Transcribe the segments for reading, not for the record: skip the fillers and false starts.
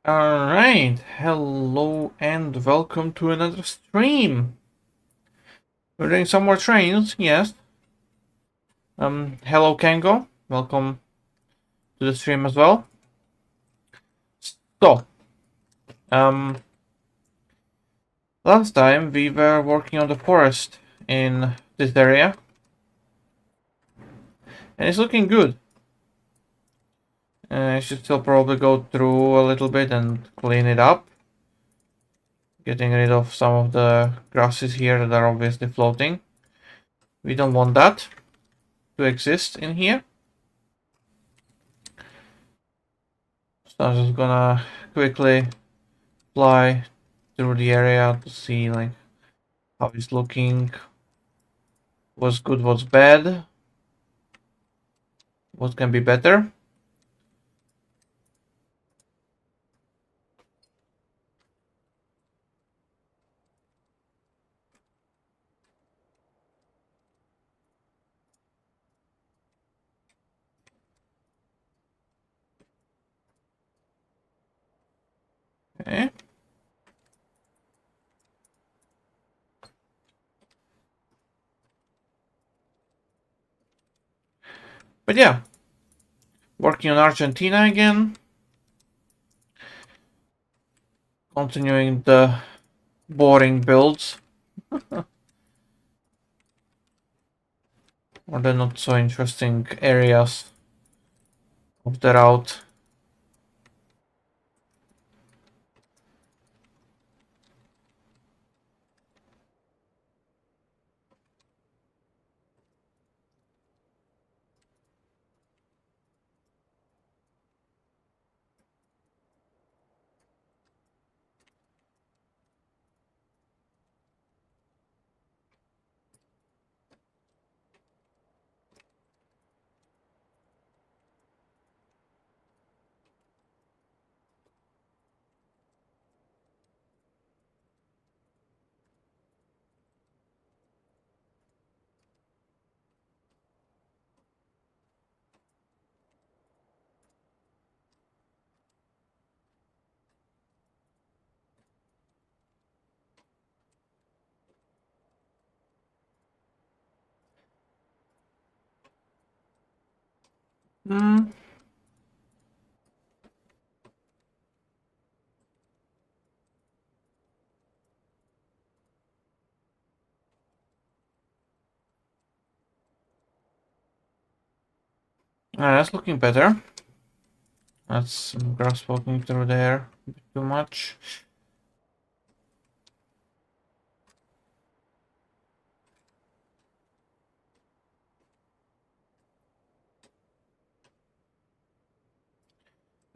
Alright, hello and welcome to another stream. We're doing some more trains, yes. Hello Kango, welcome to the stream as well. So, um, last time we were working on the forest in this area, and it's looking good. I should still probably go through a little bit and clean it up, getting rid of some of the grasses here that are obviously floating. We don't want that to exist in here. So I'm just gonna quickly fly through the area to see like how it's looking, what's good, what's bad, what can be better. Okay. But yeah, working on Argentina again, continuing the boring builds or the not so interesting areas of the route. Hmm. That's looking better. That's some grass walking through there a bit too much.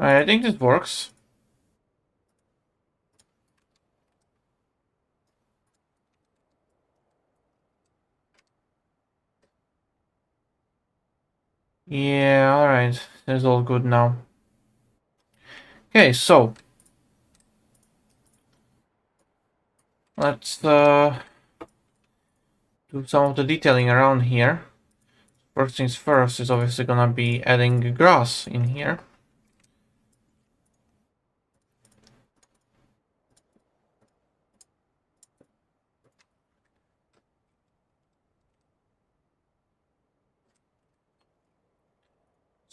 I think this works. Yeah, alright. That's all good now. Okay, so let's do some of the detailing around here. First things first is obviously gonna be adding grass in here.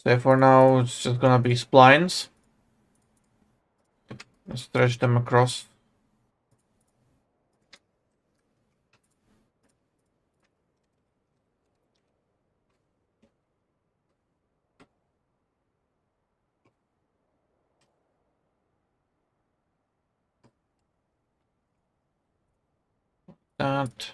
So for now it's just gonna be splines. Stretch them across. That.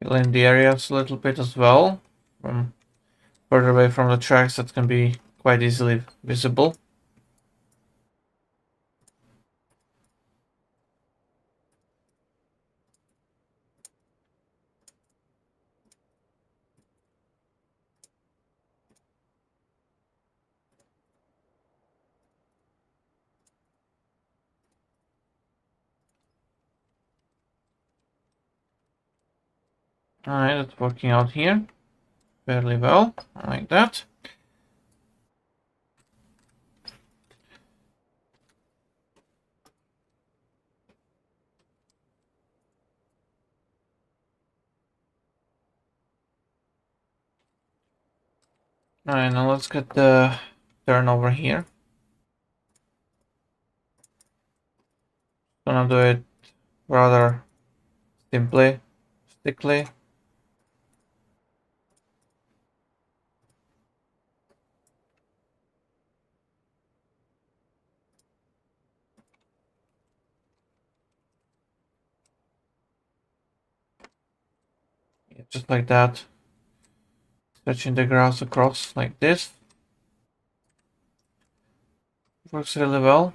Fill in the areas a little bit as well. From further away from the tracks that can be quite easily visible. Alright, that's working out here fairly well, like that. Alright, now let's get the turnover here. Gonna do it rather simply, stickly. Yeah, just like that. Stretching the grass across like this. Works really well.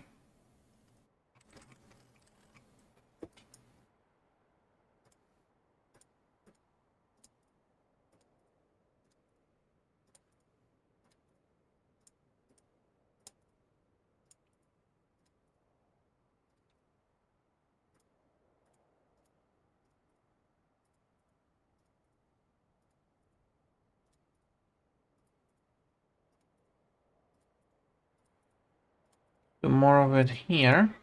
Do more of it here.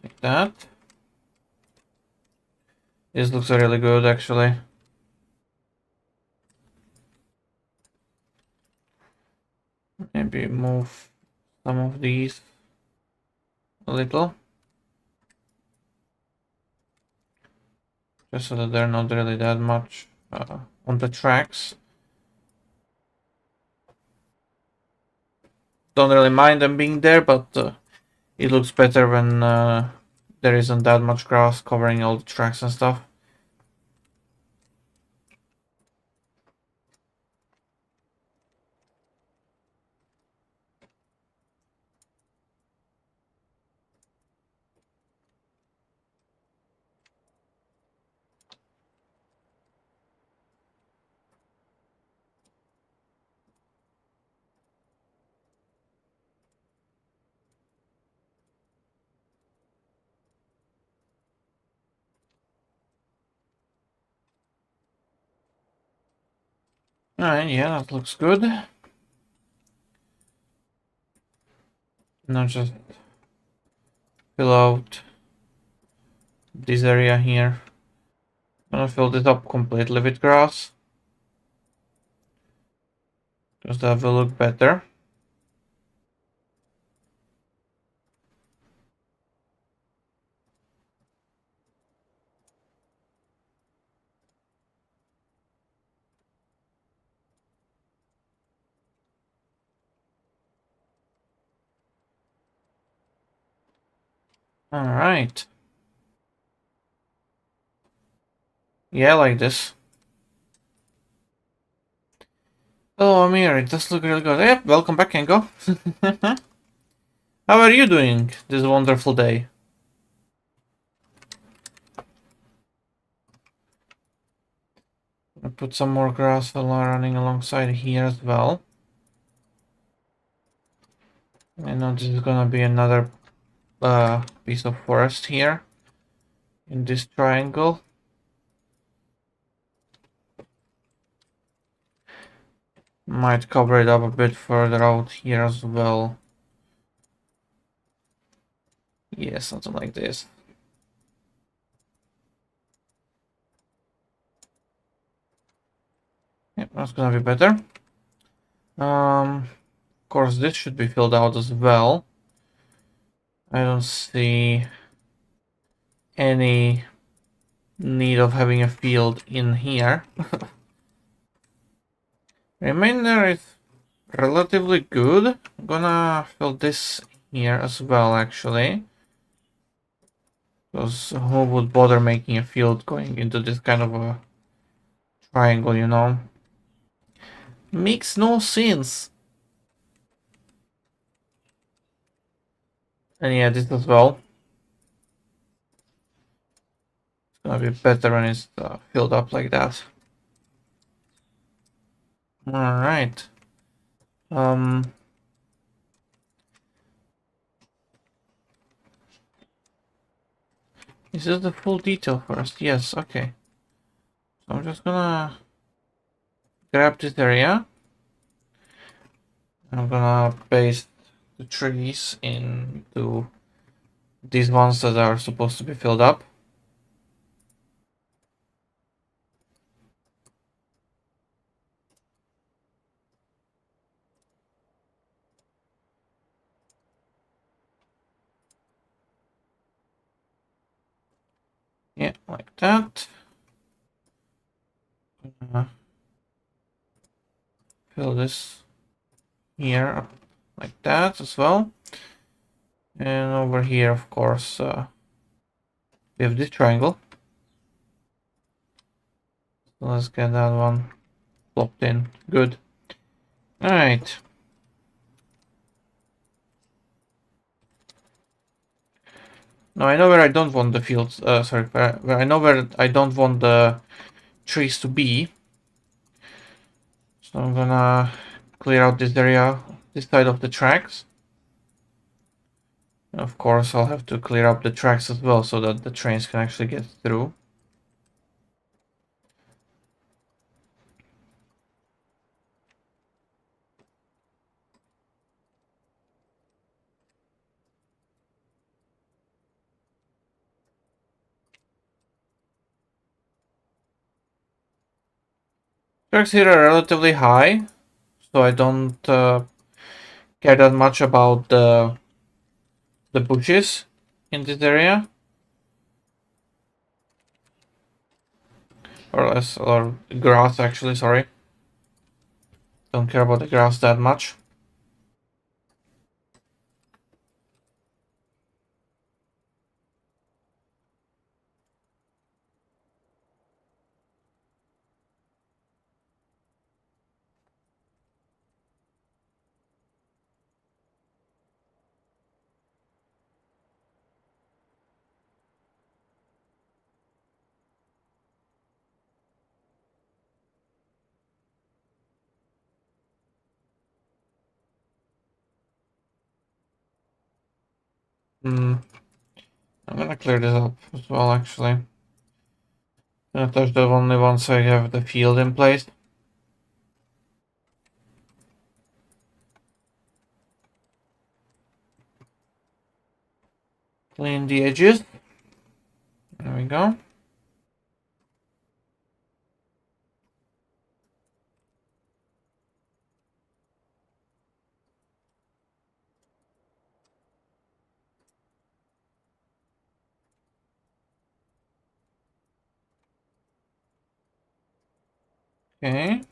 Like that. This looks really good actually. Maybe move some of these a little. Just so that they're not really that much on the tracks. Don't really mind them being there, but it looks better when there isn't that much grass covering all the tracks and stuff. Alright, yeah, that looks good. Now just fill out this area here. I'm gonna fill this up completely with grass, because that will look better. Alright. Yeah, like this. Oh, Amir, it does look really good. Yep, welcome back, Kengo. How are you doing this wonderful day? I'll put some more grass running alongside here as well. I know this is gonna be another piece of forest here in this triangle. Might cover it up a bit further out here as well. Yeah, something like this. Yep, that's gonna be better. Of course, this should be filled out as well. I don't see any need of having a field in here. Remainder is relatively good. I'm gonna fill this here as well, actually. Because who would bother making a field going into this kind of a triangle, you know? Makes no sense. And yeah, this as well. It's gonna be better when it's filled up like that. Alright. Is this the full detail first? Yes, okay. So I'm just gonna grab this area. I'm gonna paste the trees into these ones that are supposed to be filled up. Yeah, like that. Fill this here up like that as well. And over here, of course, we have this triangle. So let's get that one plopped in. Good. Alright. Now I know where I don't want the fields, sorry, where I know where I don't want the trees to be. So I'm gonna clear out this area, this side of the tracks. And of course, I'll have to clear up the tracks as well so that the trains can actually get through. Tracks here are relatively high, so I don't care that much about the bushes in this area. Or grass actually, sorry. Don't care about the grass that much. I'm gonna clear this up as well actually. I'm gonna touch that only once I have the field in place. Clean the edges. There we go. Okay.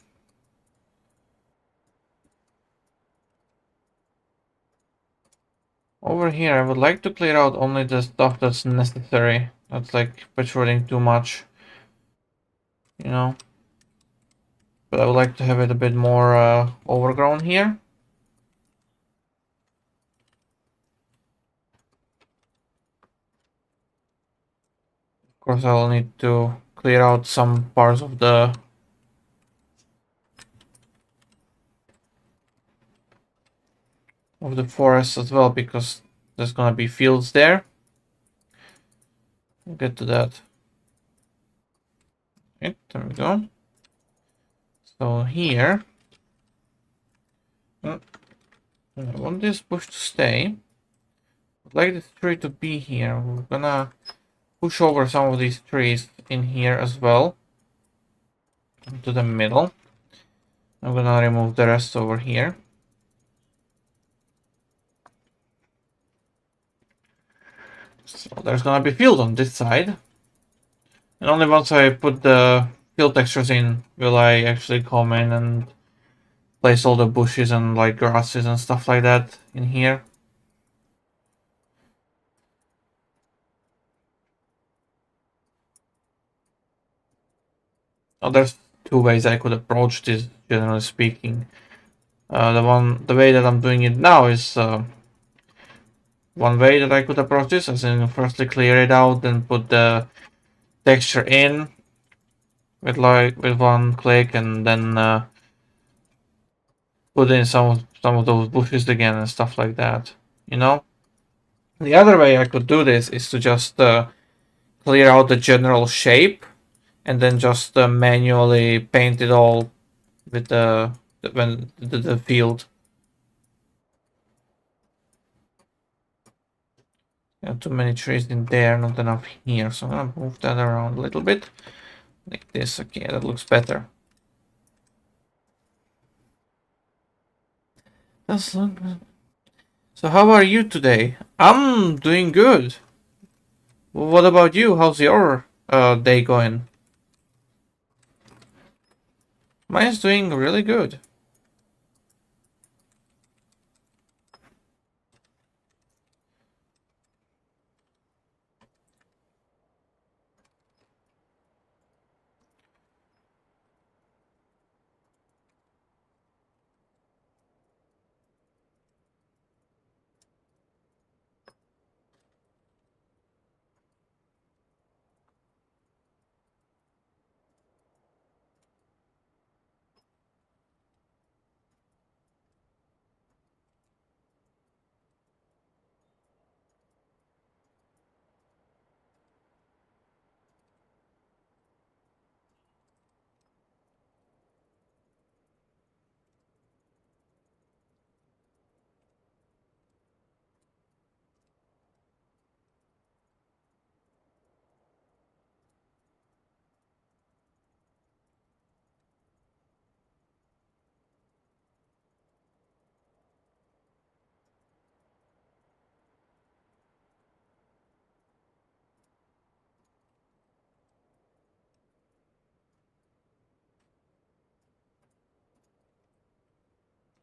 Over here, I would like to clear out only the stuff that's necessary. That's like protruding too much, you know. But I would like to have it a bit more overgrown here. Of course, I'll need to clear out some parts of the forest as well because there's gonna be fields there. We'll get to that. Okay, there we go. So here, I want this bush to stay. I'd like this tree to be here. We're gonna push over some of these trees in here as well. To the middle. I'm gonna remove the rest over here. So there's gonna be field on this side. And only once I put the field textures in will I actually come in and place all the bushes and like grasses and stuff like that in here. Oh, there's two ways I could approach this, generally speaking. The way that I'm doing it now is one way that I could approach this, as in firstly clear it out, then put the texture in with one click, and then put in some of those bushes again and stuff like that. You know. The other way I could do this is to just clear out the general shape and then just manually paint it all with the field. Too many trees in there, not enough here, so I'm gonna move that around a little bit. Like this, okay, that looks better. That's look good. So how are you today? I'm doing good. What about you? How's your day going? Mine's doing really good.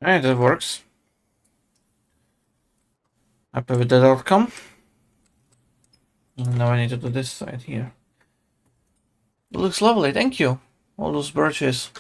Alright, that works. Happy with that outcome. Now I need to do this side here. It looks lovely, thank you. All those birches.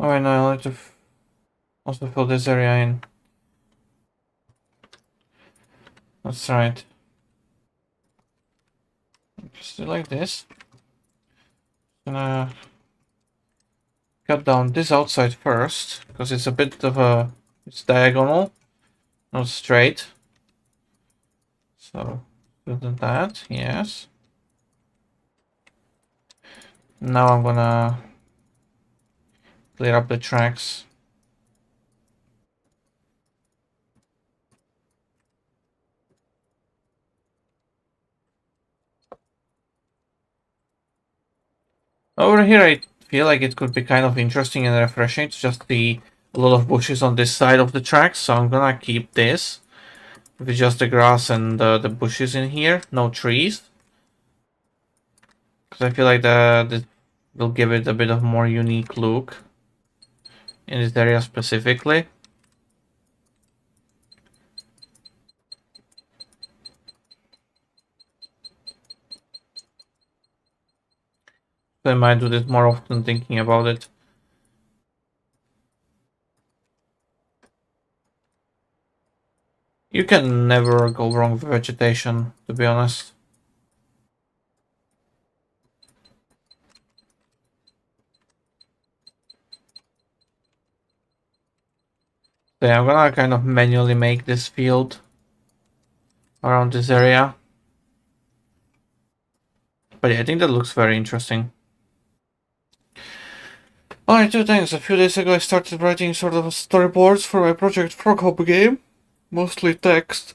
Alright, now I need to also fill this area in. That's right. Just do like this. Gonna cut down this outside first, because it's a bit of a... it's diagonal, not straight. So, do that, yes. Now I'm gonna clear up the tracks. Over here I feel like it could be kind of interesting and refreshing to just see a lot of bushes on this side of the tracks, so I'm gonna keep this with just the grass and the bushes in here, no trees. Because I feel like that will give it a bit of more unique look in this area specifically. So I might do this more often thinking about it. You can never go wrong with vegetation, to be honest. So yeah, I'm gonna kind of manually make this field around this area. But yeah, I think that looks very interesting. Alright, two things. A few days ago I started writing sort of storyboards for my project Frog Hop game. Mostly text,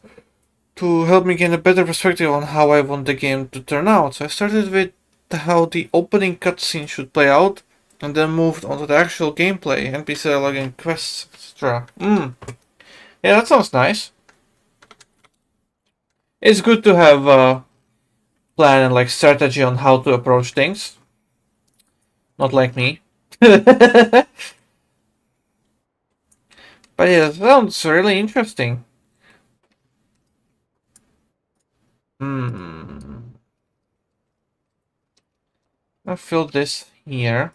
to help me gain a better perspective on how I want the game to turn out. So I started with how the opening cutscene should play out, and then moved on to the actual gameplay, NPC dialogue and quests, etc. Yeah, that sounds nice. It's good to have a plan and like strategy on how to approach things. Not like me. But yeah, it sounds really interesting. Hmm. I'll fill this here.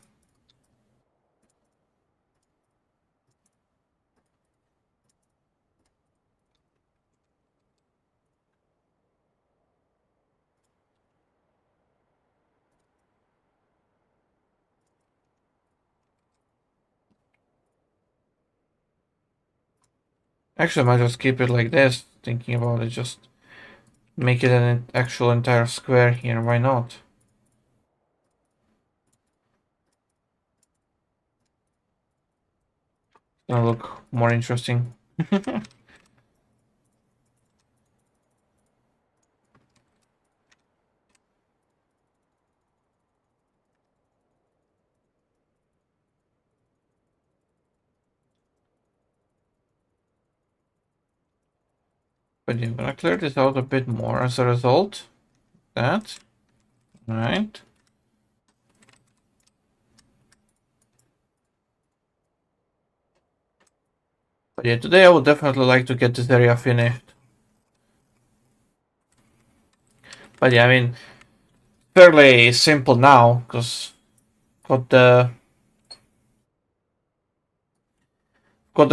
Actually, I might just keep it like this, thinking about it, just make it an actual entire square here, why not? Gonna look more interesting. But yeah, I'm gonna clear this out a bit more as a result. That. Right. But yeah, today I would definitely like to get this area finished. But yeah, I mean, fairly simple now, because got the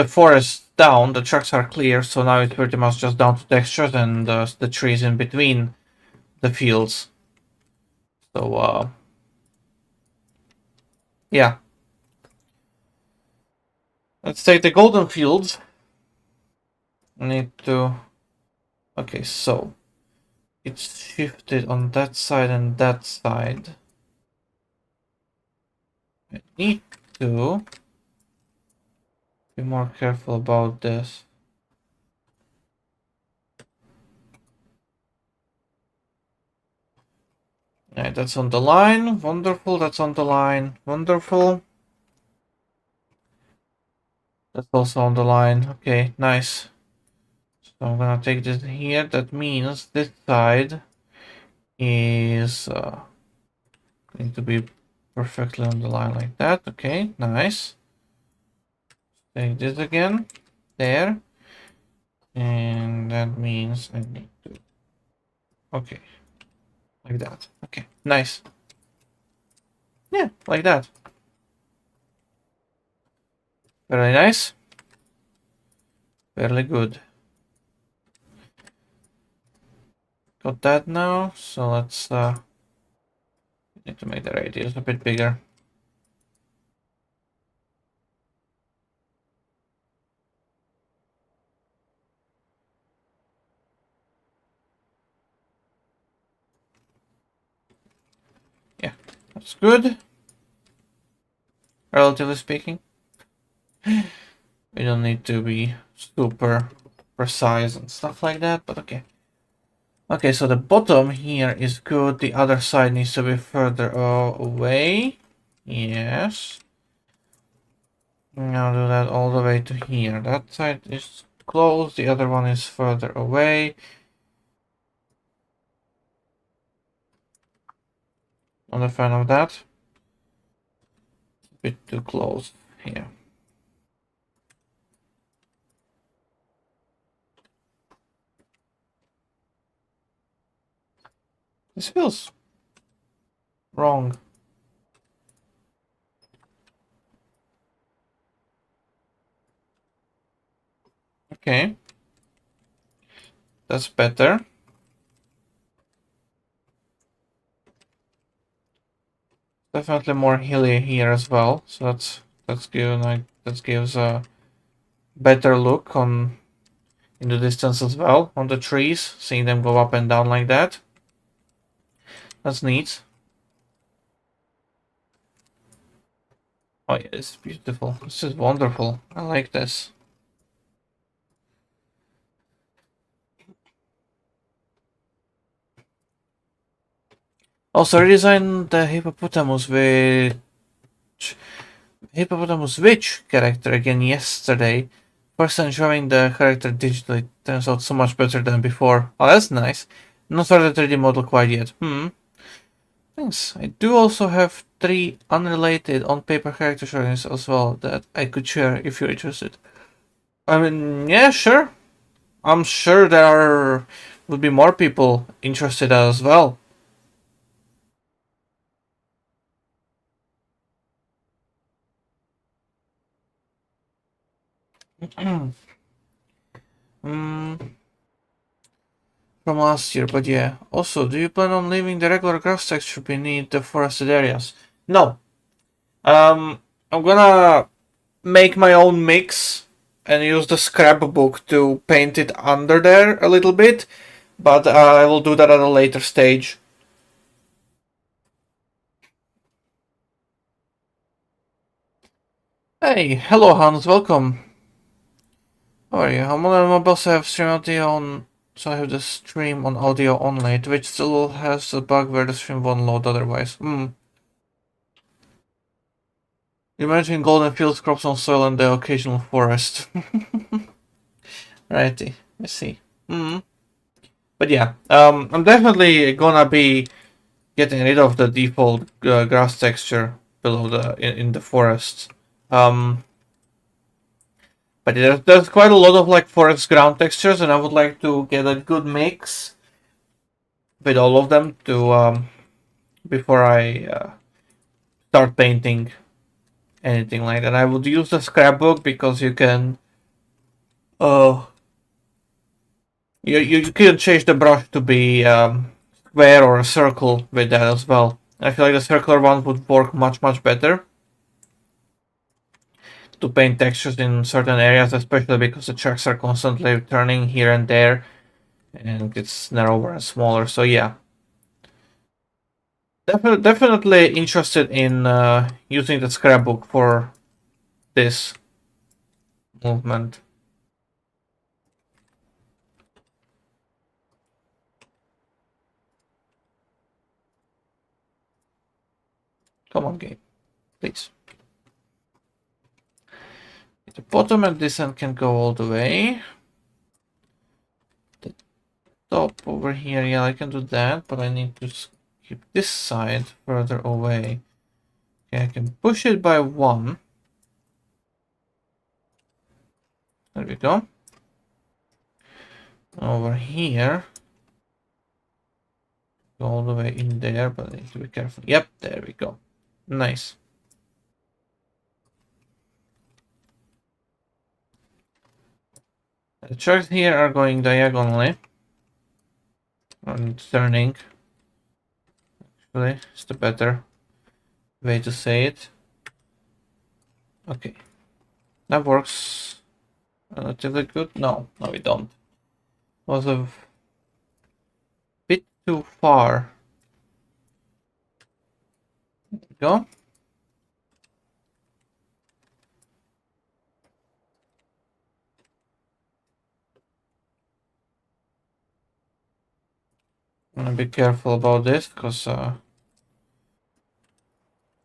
forest down, the tracks are clear, so now it's pretty much just down to textures and the trees in between the fields. So, yeah. Let's take the golden fields. I need to... Okay, so it's shifted on that side and that side. I need to be more careful about this. Yeah, that's on the line. Wonderful, that's on the line. Wonderful. That's also on the line. Okay, nice. So I'm gonna take this here. That means this side is going to be perfectly on the line like that. Okay, nice. Take this again. There. And that means I need to... Okay. Like that. Okay, nice. Yeah, like that. Very nice. Fairly good. Got that now. So let's need to make the radius a bit bigger. Yeah, that's good. Relatively speaking. We don't need to be super precise and stuff like that, but okay. Okay, so the bottom here is good. The other side needs to be further away. Yes. Now do that all the way to here. That side is closed. The other one is further away. Not a fan of that. A bit too close here. This feels wrong. Okay. That's better. Definitely more hilly here as well. So that gives a better look on in the distance as well on the trees, seeing them go up and down like that. That's neat. Oh yeah, it's beautiful. This is wonderful. I like this. Also redesigned the hippopotamus witch character again yesterday. First time showing the character digitally turns out so much better than before. Oh, that's nice. Not for the 3D model quite yet. Thanks. I do also have 3 unrelated on-paper character drawings as well that I could share if you're interested. I mean, yeah, sure. I'm sure there would be more people interested as well. mm, from last year, but yeah. Also, do you plan on leaving the regular grass texture beneath the forested areas? No. I'm gonna make my own mix and use the scrapbook to paint it under there a little bit, but I will do that at a later stage. Hey, hello Hans, welcome. How are you? I'm on my boss. I have stream audio on, so I have the stream on audio only. Twitch still has a bug where the stream won't load otherwise. Imagine golden fields, crops on soil, and the occasional forest. Righty, I see. But yeah, I'm definitely gonna be getting rid of the default grass texture below in the forest. Um, but there's quite a lot of like forest ground textures, and I would like to get a good mix with all of them to before I start painting anything like that. I would use the scrapbook because you can uh you can change the brush to be square or a circle with that as well. I feel like the circular one would work much better to paint textures in certain areas, especially because the tracks are constantly turning here and there, and it's narrower and smaller. So yeah, definitely interested in using the scrapbook for this movement. Come on, game, please. The bottom and this end can go all the way. The top over here, yeah, I can do that, but I need to keep this side further away. Okay, I can push it by one. There we go. Over here, go all the way in there, but I need to be careful. Yep, there we go. Nice. The tracks here are going diagonally. And turning. Actually, it's the better way to say it. Okay. That works relatively good. No, we don't. Was a bit too far. There we go. I'm gonna be careful about this because I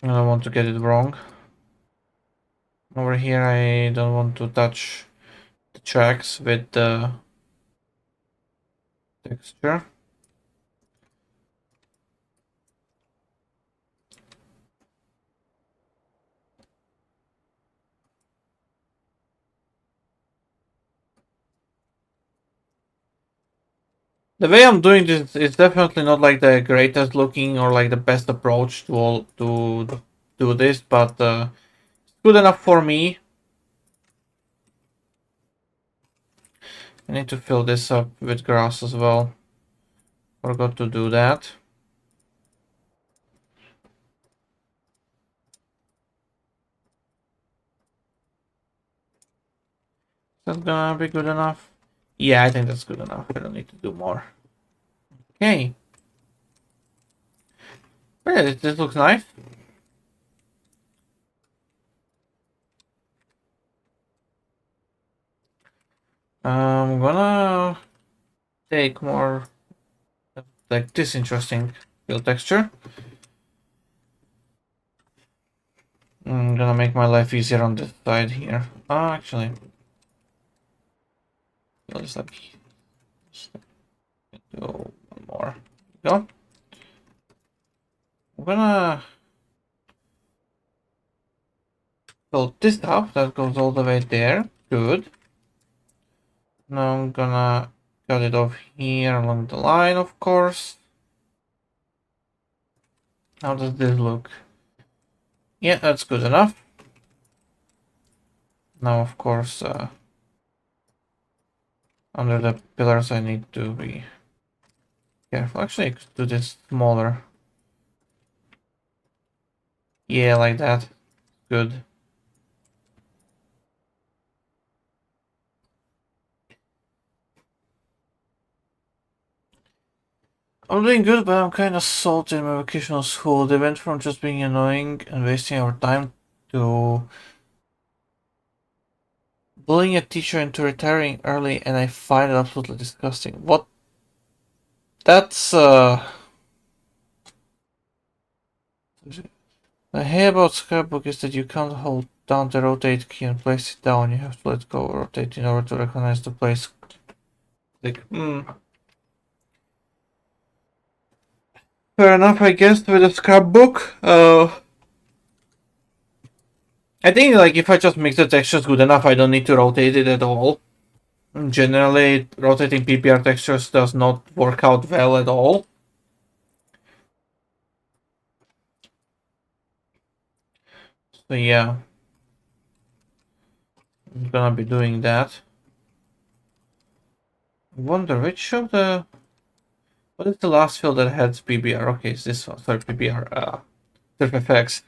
don't want to get it wrong. Over here, I don't want to touch the tracks with the texture. The way I'm doing this is definitely not like the greatest looking or like the best approach to do this, but it's good enough for me. I need to fill this up with grass as well. Forgot to do that. That's gonna be good enough. Yeah, I think that's good enough. I don't need to do more. Okay. But yeah, this looks nice. I'm gonna take more like this interesting fill texture. I'm gonna make my life easier on this side here. Actually, I'll just like go one more. Go. I'm gonna fill this up. That goes all the way there. Good. Now I'm gonna cut it off here along the line, of course. How does this look? Yeah, that's good enough. Now, of course, Under the pillars I need to be careful. Actually, I could do this smaller. Yeah, like that. Good. I'm doing good, but I'm kind of salty in my vocational school. They went from just being annoying and wasting our time to bullying a teacher into retiring early, and I find it absolutely disgusting. What? That's, The hay about scrapbook is that you can't hold down the rotate key and place it down. You have to let go or rotate in order to recognize the place. Like, fair enough, I guess, with a scrapbook. I think, like, if I just mix the textures good enough, I don't need to rotate it at all. Generally, rotating PBR textures does not work out well at all. So yeah, I'm gonna be doing that. I wonder which of the... What is the last field that had PBR? Okay, it's this one. Sorry, PBR. TurfFX.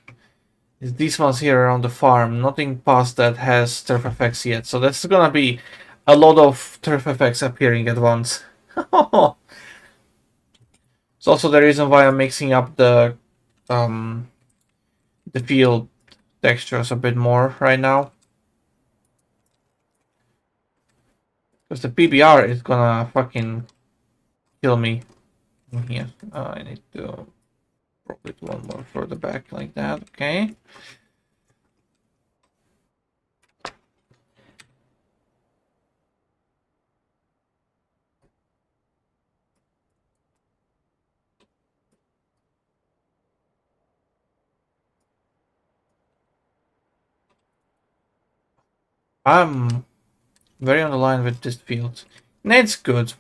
It's these ones here around the farm. Nothing past that has TurfFX yet. So that's gonna be a lot of TurfFX appearing at once. It's also the reason why I'm mixing up the field textures a bit more right now. Because the PBR is gonna fucking kill me here. I need to probably do one more further back like that. Okay. I'm very on the line with this field. And it's good.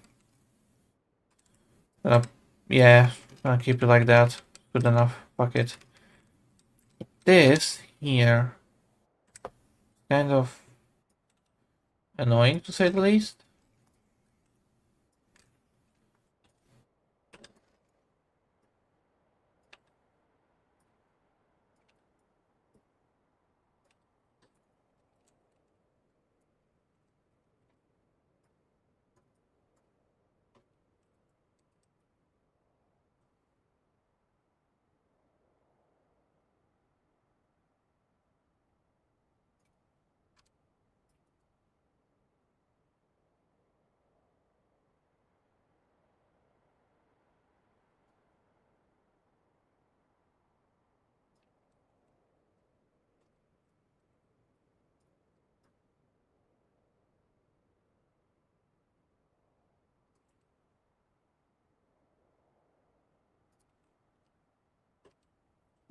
Uh, yeah, I'll keep it like that. Good enough. Fuck it. This here, kind of annoying to say the least.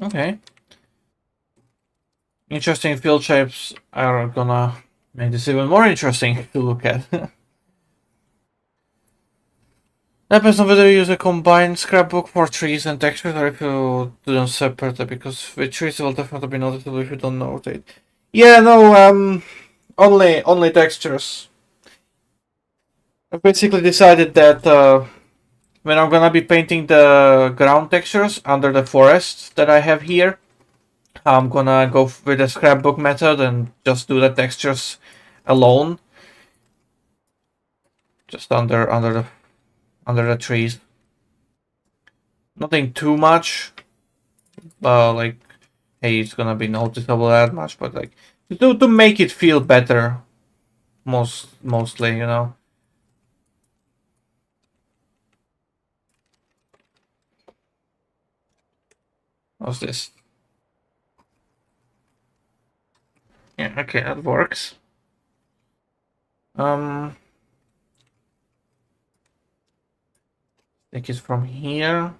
Okay. Interesting field shapes are gonna make this even more interesting to look at. Depends on whether you use a combined scrapbook for trees and textures or if you do them separately, because with trees it will definitely be noticeable if you don't notate. Yeah, no, only textures. I basically decided that when I'm gonna be painting the ground textures under the forest that I have here, I'm gonna go with the scrapbook method and just do the textures alone, just under the trees. Nothing too much, like, hey, it's gonna be noticeable that much, but like to make it feel better, mostly, you know. What's this? Yeah, okay, that works. Take it from here,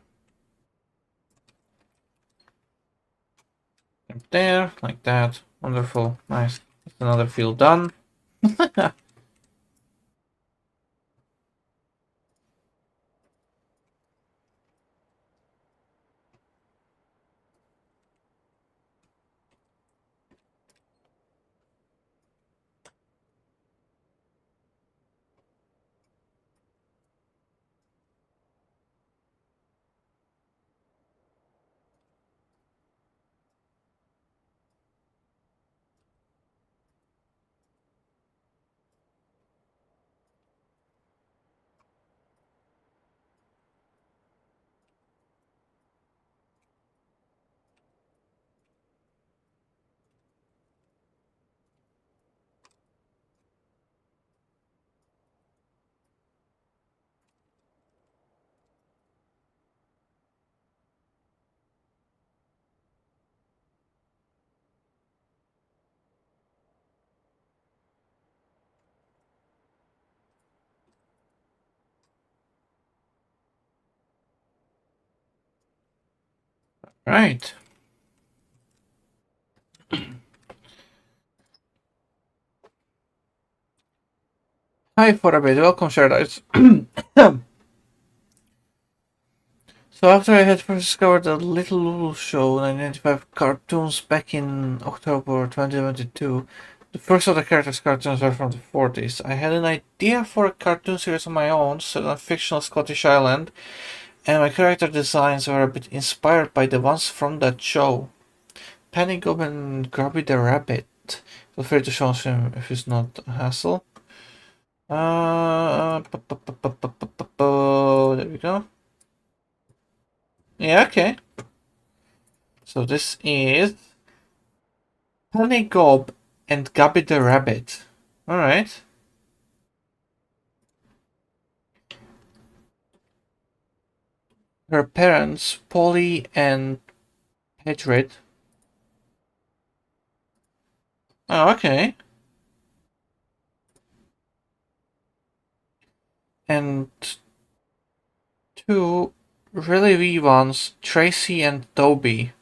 and there, like that. Wonderful, nice. That's another field done. Right. Hi, for a bit. Welcome, Shadows. So after I had first discovered the Little Lulu Show in 1995 cartoons back in October 2022, the first of the characters' cartoons were from the 40s. I had an idea for a cartoon series of my own, set on a fictional Scottish island, and my character designs were a bit inspired by the ones from that show. Penny Goblin and Grubby the Rabbit. Feel free to show him if it's not a hassle. There we go. Yeah, okay. So this is Penny Gob and Gabby the Rabbit. Alright. Her parents, Polly and Hedred. Oh, okay. And two really wee ones, Tracy and Toby.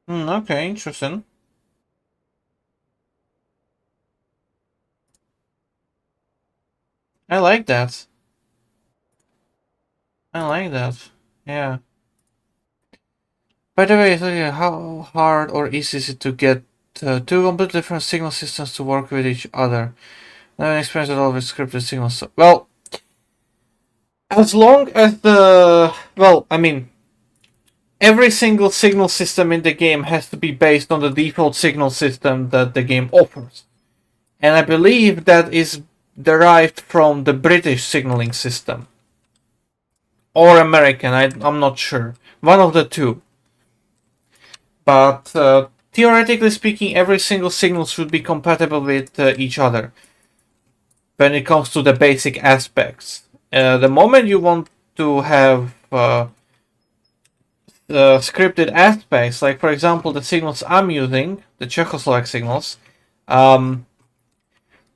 Okay, interesting. I like that. I like that. Yeah. By the way, how hard or easy is it to get two completely different signal systems to work with each other? I haven't experienced at all with scripted signals. Well, as long as I mean, every single signal system in the game has to be based on the default signal system that the game offers. And I believe that is derived from the British signaling system. Or American, I'm not sure. One of the two. But theoretically speaking, every single signal should be compatible with each other when it comes to the basic aspects. The moment you want to have scripted aspects, like for example the signals I'm using, the Czechoslovak signals, um,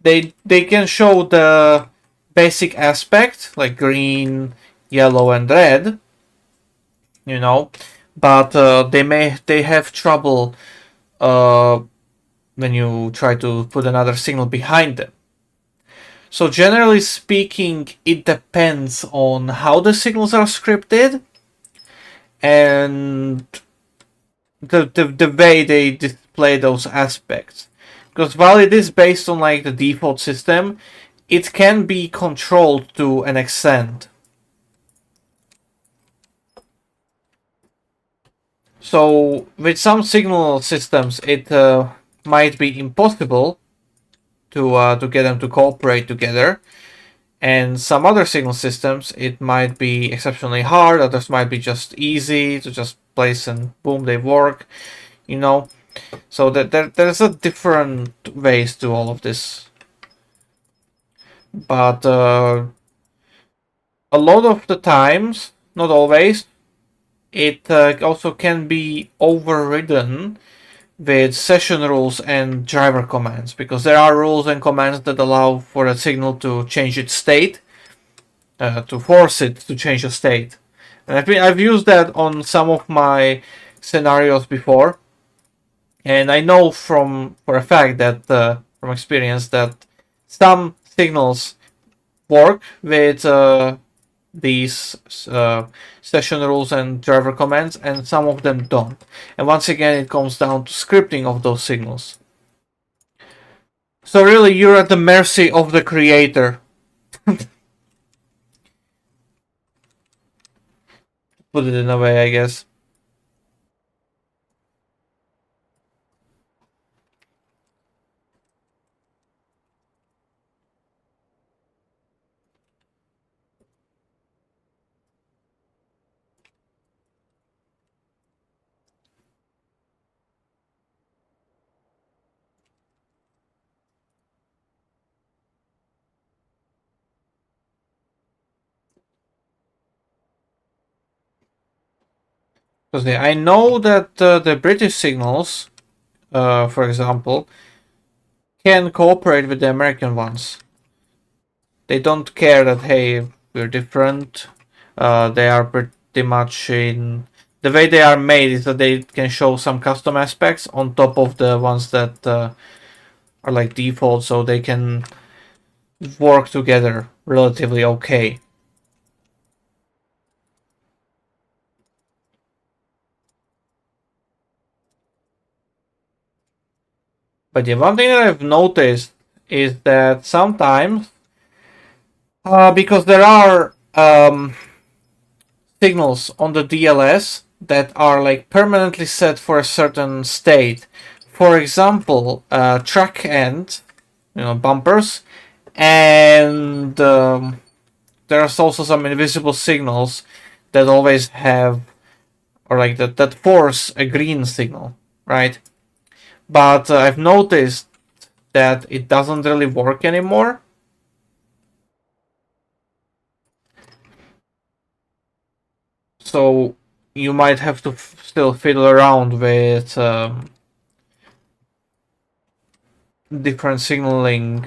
they can show the basic aspect like green, yellow, and red, you know, but they have trouble uh, when you try to put another signal behind them. So generally speaking, it depends on how the signals are scripted and the way they display those aspects. Because while it is based on like the default system, it can be controlled to an extent. So with some signal systems, it might be impossible to get them to cooperate together, and some other signal systems it might be exceptionally hard. Others might be just easy to just place and boom, they work. You know, so that there's a different ways to all of this, but a lot of the times, not always, it also can be overridden with session rules and driver commands, because there are rules and commands that allow for a signal to change its state, to force it to change a state. And I've used that on some of my scenarios before, and I know for a fact that from experience that some signals work with these session rules and driver commands, and some of them don't. And once again, it comes down to scripting of those signals. So really, you're at the mercy of the creator. Put it in a way, I guess. Because I know that the British signals, for example, can cooperate with the American ones. They don't care that hey, we're different. They are pretty much in the way they are made is that they can show some custom aspects on top of the ones that are like default, so they can work together relatively okay. But yeah, one thing that I've noticed is that sometimes, because there are signals on the DLS that are like permanently set for a certain state. For example, track end, bumpers, and there's also some invisible signals that always have, or like that force a green signal, right? But I've noticed that it doesn't really work anymore. So you might have to still fiddle around with different signaling.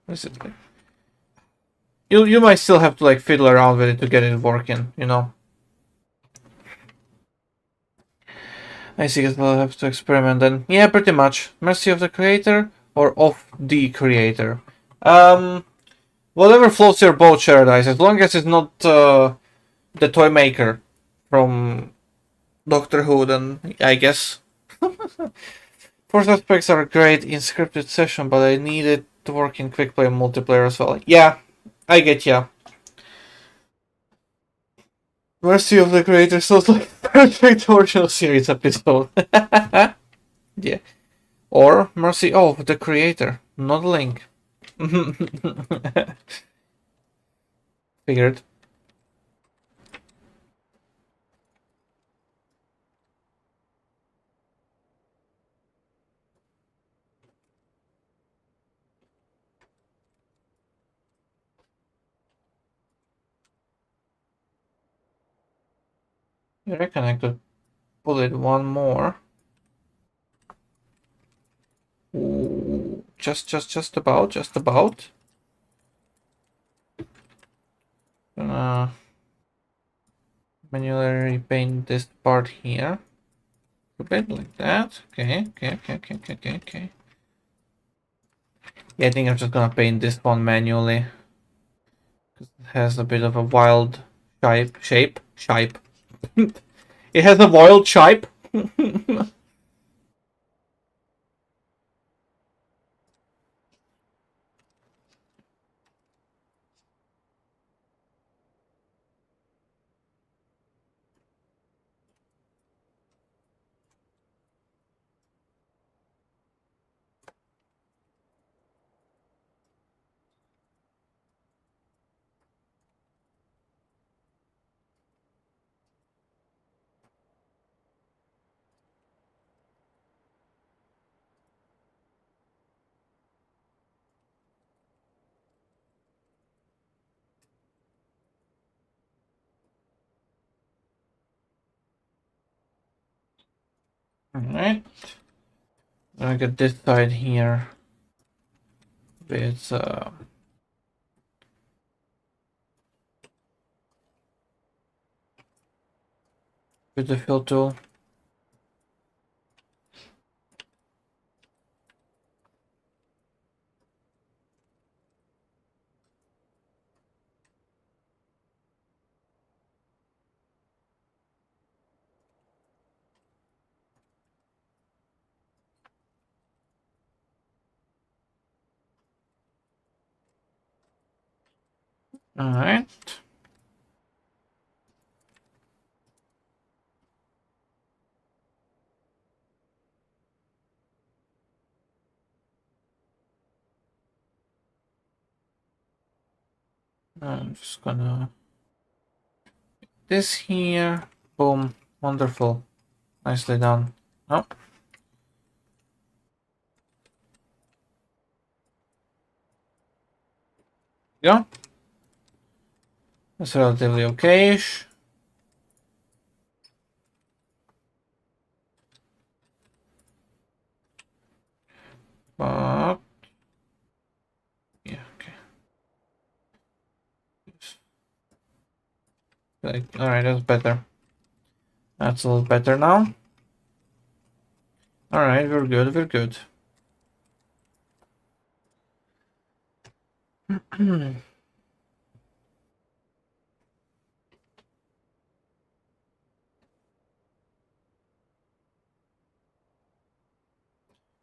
What is it? You might still have to like fiddle around with it to get it working. I see. Guess I'll have to experiment then. Yeah, pretty much. Mercy of the creator or of the creator. Whatever floats your boat, Paradise. As long as it's not the toy maker from Doctor Who, then I guess. Force aspects are great in scripted session, but I need it to work in quick play multiplayer as well. Yeah, I get ya. Mercy of the Creator sounds like perfect original series episode. Yeah. Or Mercy of the Creator, not Link. Figured. I reckon I could pull it one more. Ooh, just about. Manually paint this part here. A bit like that. Okay. Yeah, I think I'm just gonna paint this one manually. Because it has a bit of a wild shape. It has a wild shape. Alright. Gonna get this side here with the fill tool. Alright. I'm just gonna this here. Boom. Wonderful. Nicely done. Oh. Yeah. That's relatively okay-ish. But yeah, okay. Like, alright, that's better. That's a little better now. Alright, we're good, we're good.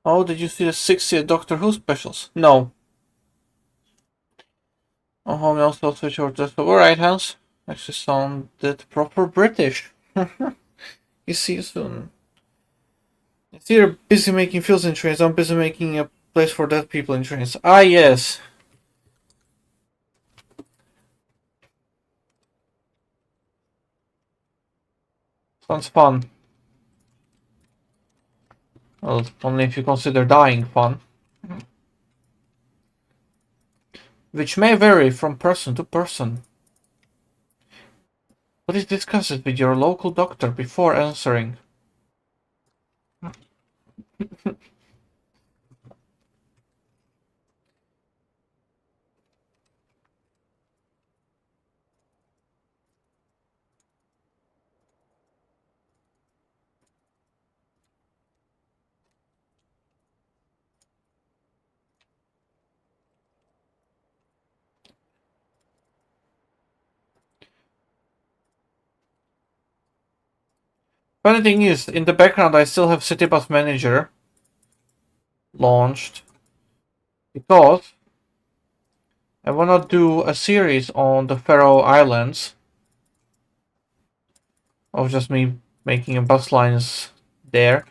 Oh, did you see the 60th Doctor Who specials? No. Oh, we also switch over to the alright, Hans. Actually sounded proper British. You see you soon. It's either busy making fields in trains, I'm busy making a place for dead people in trains. Ah, yes. Sounds fun. Well, only if you consider dying fun. Which may vary from person to person. Please discuss it with your local doctor before answering. Funny thing is, in the background I still have City Bus Manager launched because I wanna do a series on the Faroe Islands of just me making a bus lines there.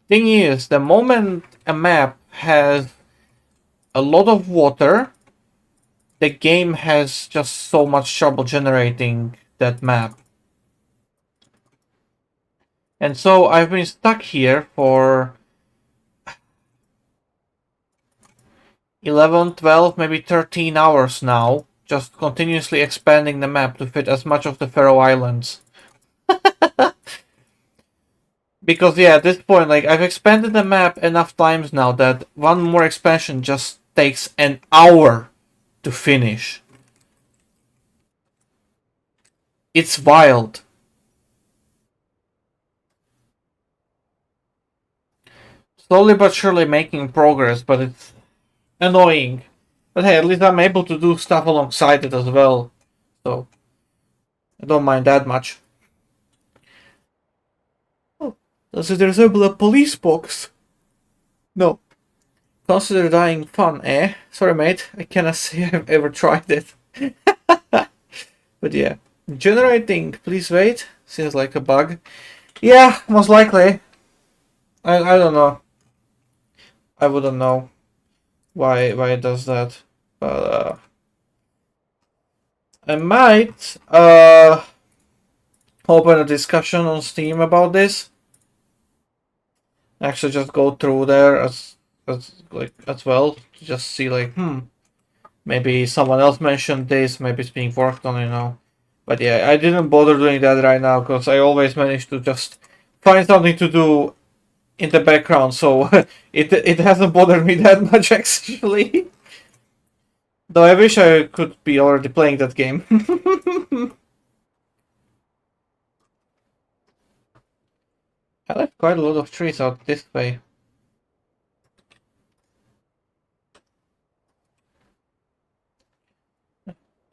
Thing is, the moment a map has a lot of water, the game has just so much trouble generating that map. And so I've been stuck here for 11, 12, maybe 13 hours now, just continuously expanding the map to fit as much of the Faroe Islands. Because yeah, at this point, like, I've expanded the map enough times now that one more expansion just takes an hour to finish. It's wild. Slowly but surely making progress, but it's annoying. But hey, at least I'm able to do stuff alongside it as well. So I don't mind that much. Oh, does it resemble a police box? No. Consider dying fun, eh? Sorry, mate. I cannot say I've ever tried it. But yeah. Generating, please wait. Seems like a bug. Yeah, most likely. I don't know. I wouldn't know why it does that. But I might open a discussion on Steam about this. Actually just go through there as well. Just see like, maybe someone else mentioned this, maybe it's being worked on, you know. But yeah, I didn't bother doing that right now because I always manage to just find something to do in the background, so it hasn't bothered me that much actually. Though I wish I could be already playing that game. I left quite a lot of trees out this way.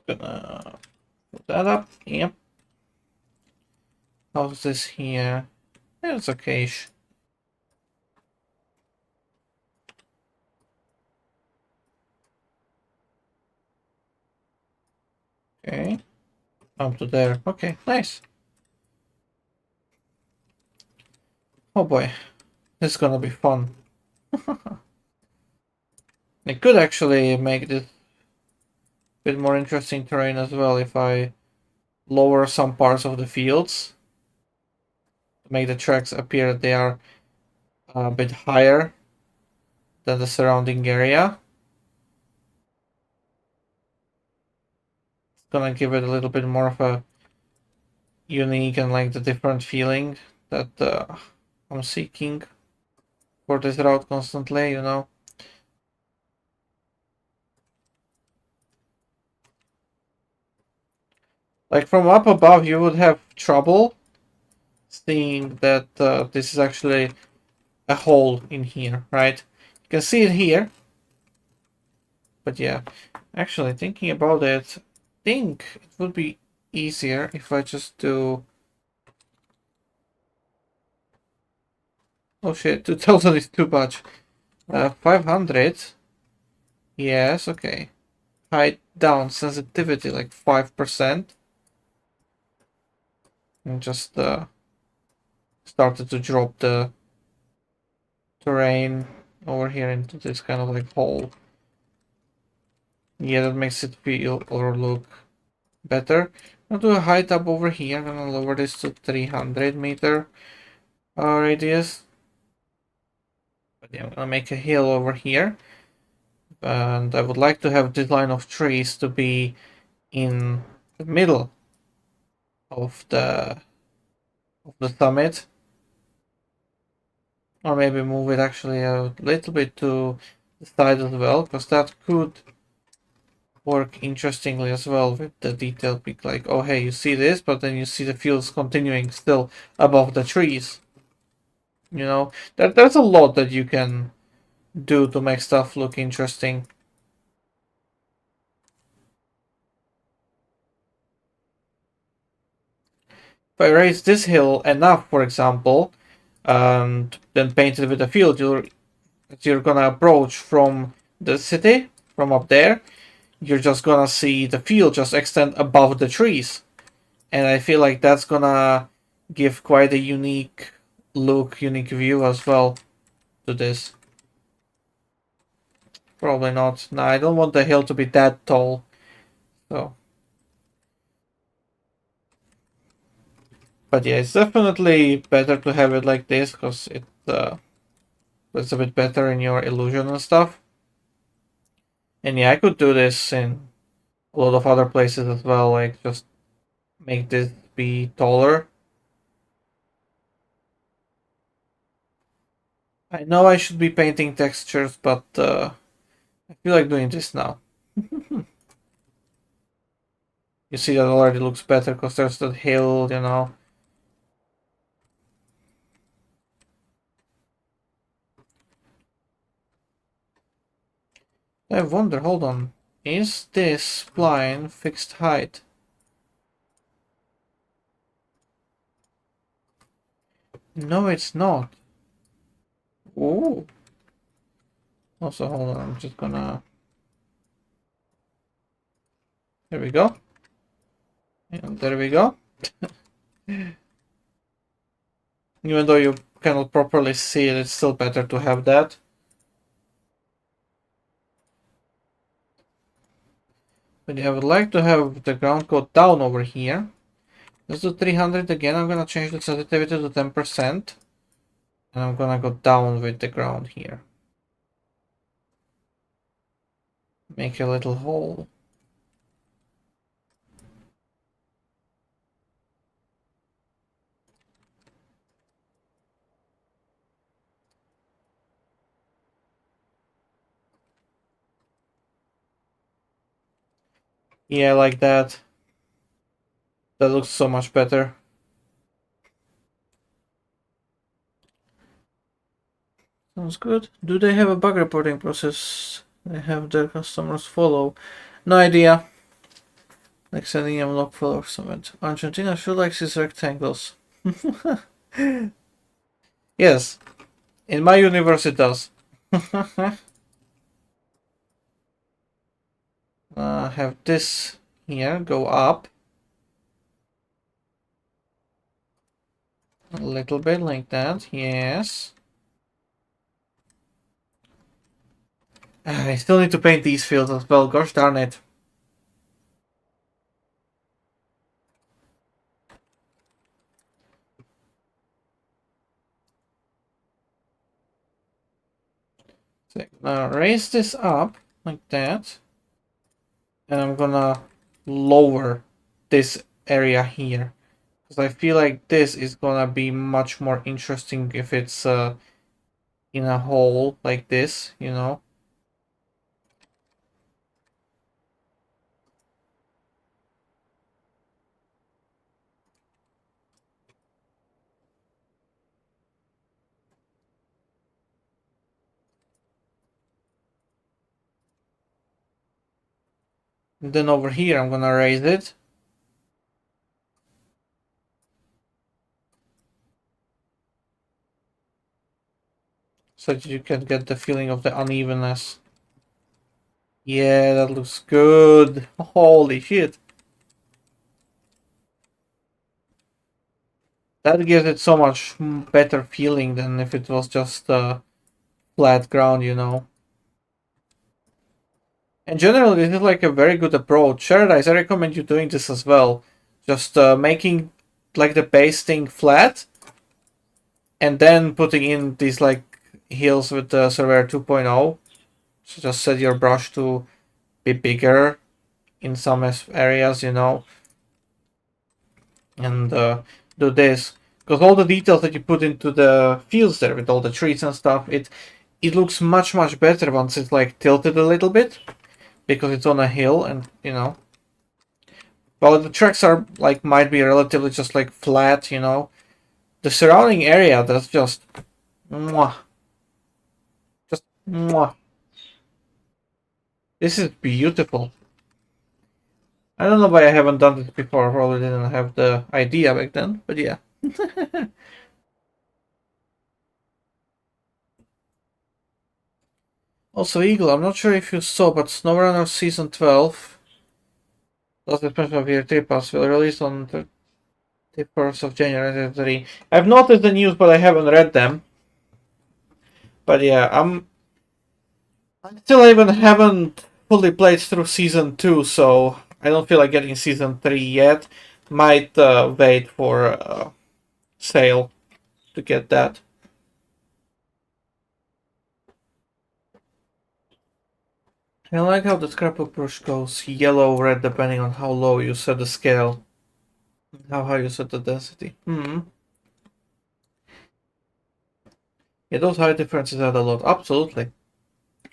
Gonna put that up. Yep. How's this here? Yeah, it's okay. Okay. Up to there. Okay, nice. Oh boy. This is gonna be fun. I could actually make this a bit more interesting terrain as well if I lower some parts of the fields to make the tracks appear that they are a bit higher than the surrounding area. It's gonna give it a little bit more of a unique and like the different feeling that I'm seeking for this route constantly, you know. Like from up above, you would have trouble seeing that this is actually a hole in here, right? You can see it here, but yeah, actually thinking about it, I think it would be easier if I just do. Oh shit, 2000 is too much. 500. Yes, okay. Height down sensitivity like 5%. And just started to drop the terrain over here into this kind of like hole. Yeah, that makes it feel or look better. I'll do a height up over here. I'm gonna lower this to 300-meter radius. But yeah, I'm gonna make a hill over here. And I would like to have this line of trees to be in the middle of the summit. Or maybe move it actually a little bit to the side as well, because that could work interestingly as well with the detail peak. Like, oh hey, you see this, but then you see the fields continuing still above the trees. You know, there's a lot that you can do to make stuff look interesting. If I raise this hill enough, for example, and then paint it with a field, you're gonna approach from the city from up there. You're just gonna see the field just extend above the trees, and I feel like that's gonna give quite a unique look, unique view as well to this. Probably not. No, I don't want the hill to be that tall. So, but yeah, it's definitely better to have it like this because it's a bit better in your illusion and stuff. And yeah, I could do this in a lot of other places as well. Like just make this be taller. I know I should be painting textures, but I feel like doing this now. You see that already looks better because there's that hill, you know. I wonder, hold on. Is this spline fixed height? No, it's not. Ooh. Also, hold on, I'm just gonna... There we go. And there we go. Even though you cannot properly see it, it's still better to have that. But yeah, I would like to have the ground go down over here. Let's do 300 again. I'm gonna change the sensitivity to 10%. And I'm gonna go down with the ground here. Make a little hole. Yeah, like that. That looks so much better. Sounds good. Do they have a bug reporting process they have their customers follow? No idea. Like sending them log file or something. Argentina sure likes his rectangles. Yes, in my universe it does. Have this here go up a little bit like that. Yes. I still need to paint these fields as well. Gosh darn it. So now raise this up like that. And I'm gonna lower this area here. Because I feel like this is gonna be much more interesting if it's in a hole like this, you know. And then over here, I'm gonna raise it. So that you can get the feeling of the unevenness. Yeah, that looks good. Holy shit. That gives it so much better feeling than if it was just flat ground, you know. And generally, this is like a very good approach. Paradise, I recommend you doing this as well. Just making like the base thing flat, and then putting in these like hills with the Surveyor 2.0. So just set your brush to be bigger in some areas, you know, and do this. Because all the details that you put into the fields there with all the trees and stuff, it looks much better once it's like tilted a little bit, because it's on a hill, and you know. Well, the tracks are like might be relatively just like flat, you know. The surrounding area, that's just mwah, just mwah. This is beautiful. I don't know why I haven't done this before. I probably didn't have the idea back then, but yeah. Also, Eagle, I'm not sure if you saw, but SnowRunner Season 12, Last Expansion of Year 3 Pass, will release on the 1st of January 2023. I've noticed the news, but I haven't read them. But yeah, I still even haven't fully played through Season 2, so I don't feel like getting Season 3 yet. Might wait for sale to get that. I like how the scrapbook brush goes yellow, red, depending on how low you set the scale, how high you set the density. Yeah, those height differences add a lot. Absolutely.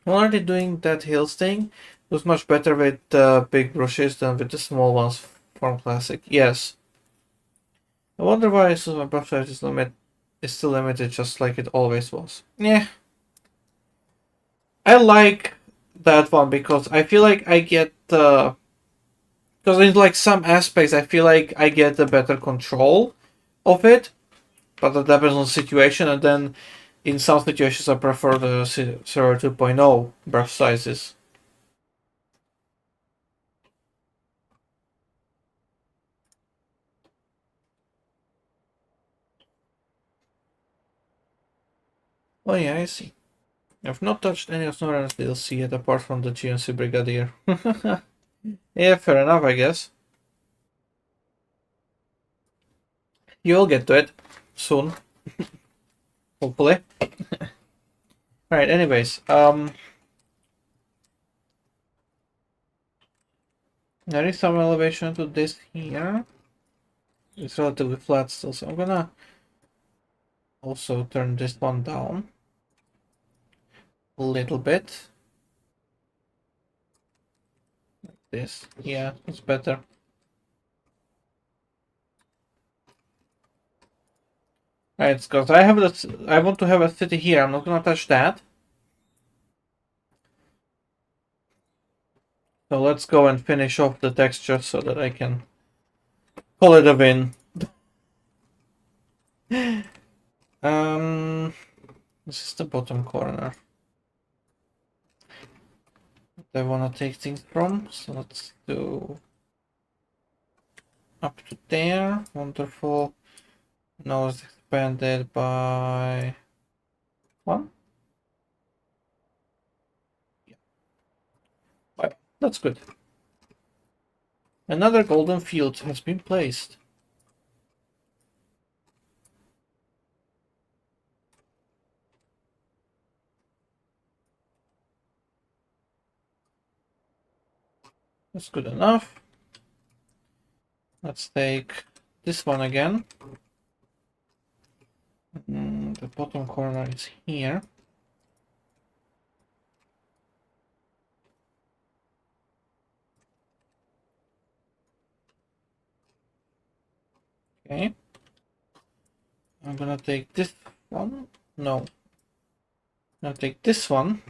When are they doing that hills thing? It was much better with big brushes than with the small ones from Classic. Yes. I wonder why my brush size is still limited, just like it always was. Yeah. I like that one because I feel like I get because in like some aspects I feel like I get a better control of it, but that depends on the situation. And then in some situations I prefer the Server 2.0 brush sizes. Oh yeah, I see. I've not touched any of Snoran's DLC yet apart from the GNC Brigadier. Yeah, fair enough, I guess. You'll get to it soon, hopefully. Alright, anyways, there is some elevation to this here. It's relatively flat still, so I'm gonna also turn this one down a little bit. Like this. Yeah, it's better. Alright, because I want to have a city here. I'm not gonna touch that. So let's go and finish off the texture so that I can call it a win. This is the bottom corner that I want to take things from. So let's do up to there. Wonderful. Now it's expanded by 1. Yeah. Right. That's good. Another golden field has been placed. That's good enough. Let's take this one again. The bottom corner is here. Okay. I'm gonna take this one. No. I'm gonna take this one.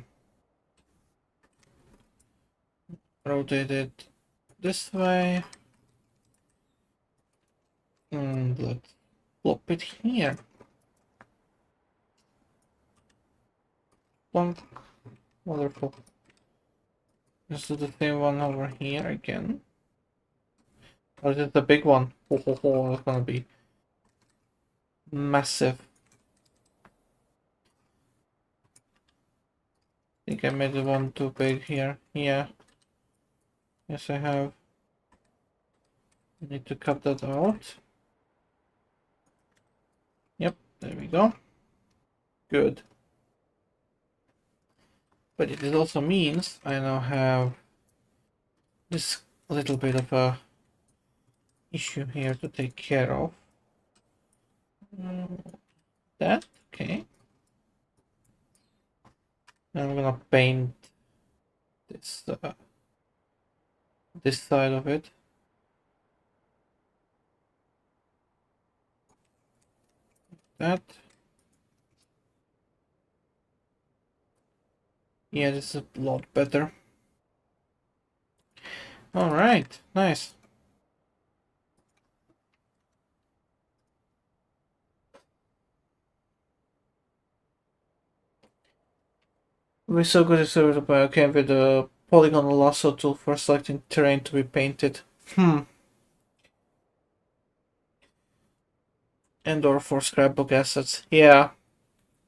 Rotate it this way. And let's plop it here. Plonk. Wonderful. Let's do the same one over here again. Or is it the big one? Ho ho ho, that's gonna be massive. I think I made the one too big here. Yeah. Yes, I have. I need to cut that out. Yep, there we go. Good. But it also means I now have this little bit of a issue here to take care of. That, okay. I'm gonna paint this side of it. That. Yeah, this is a lot better. All right, nice. We're so good at sort of okay with the polygonal lasso tool for selecting terrain to be painted. And or for scrapbook assets. Yeah.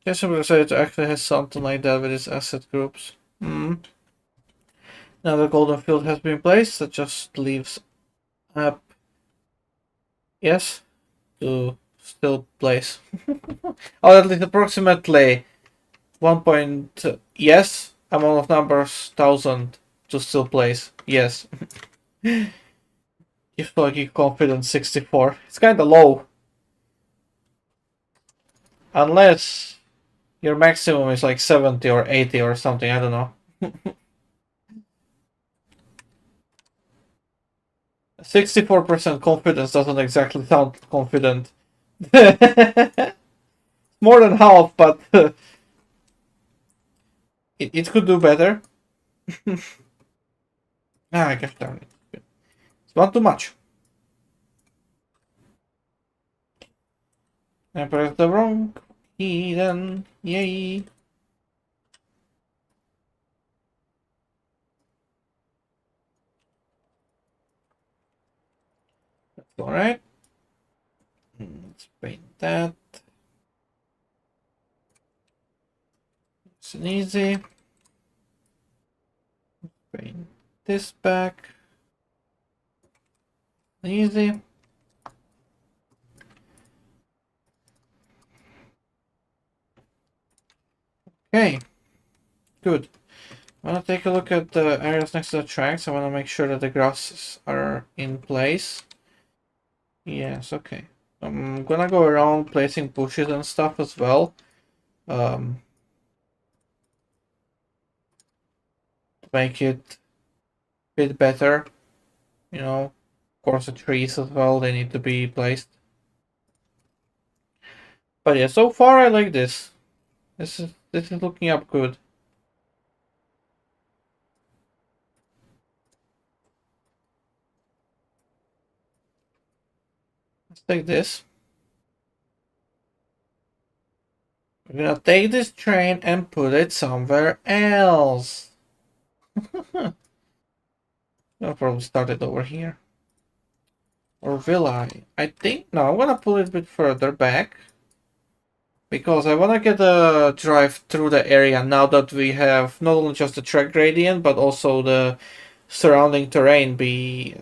Guess I'm excited to actually have something like that with its asset groups. Now the golden field has been placed, that just leaves up yes to still place. Or at least approximately 1 point yes amount of numbers 1000 to still place. Yes. If like confidence 64. It's kinda low. Unless your maximum is like 70 or 80 or something, I don't know. 64% confidence doesn't exactly sound confident. More than half, but it could do better. I guess darn it. It's not too much. I pressed the wrong key then. Yay. That's alright. Let's paint that. It's an easy. Paint this back. Easy. Okay. Good. I want to take a look at the areas next to the tracks. I want to make sure that the grasses are in place. Yes, okay. I'm gonna go around placing bushes and stuff as well. To make it a bit better. You know, of course the trees as well, they need to be placed. But yeah, so far I like this. This is looking up good. Let's take this. We're gonna take this train and put it somewhere else. I'll probably start it over here. Or will I? I think, no, I'm gonna pull it a bit further back. Because I wanna get a drive through the area now that we have not only just the track gradient, but also the surrounding terrain be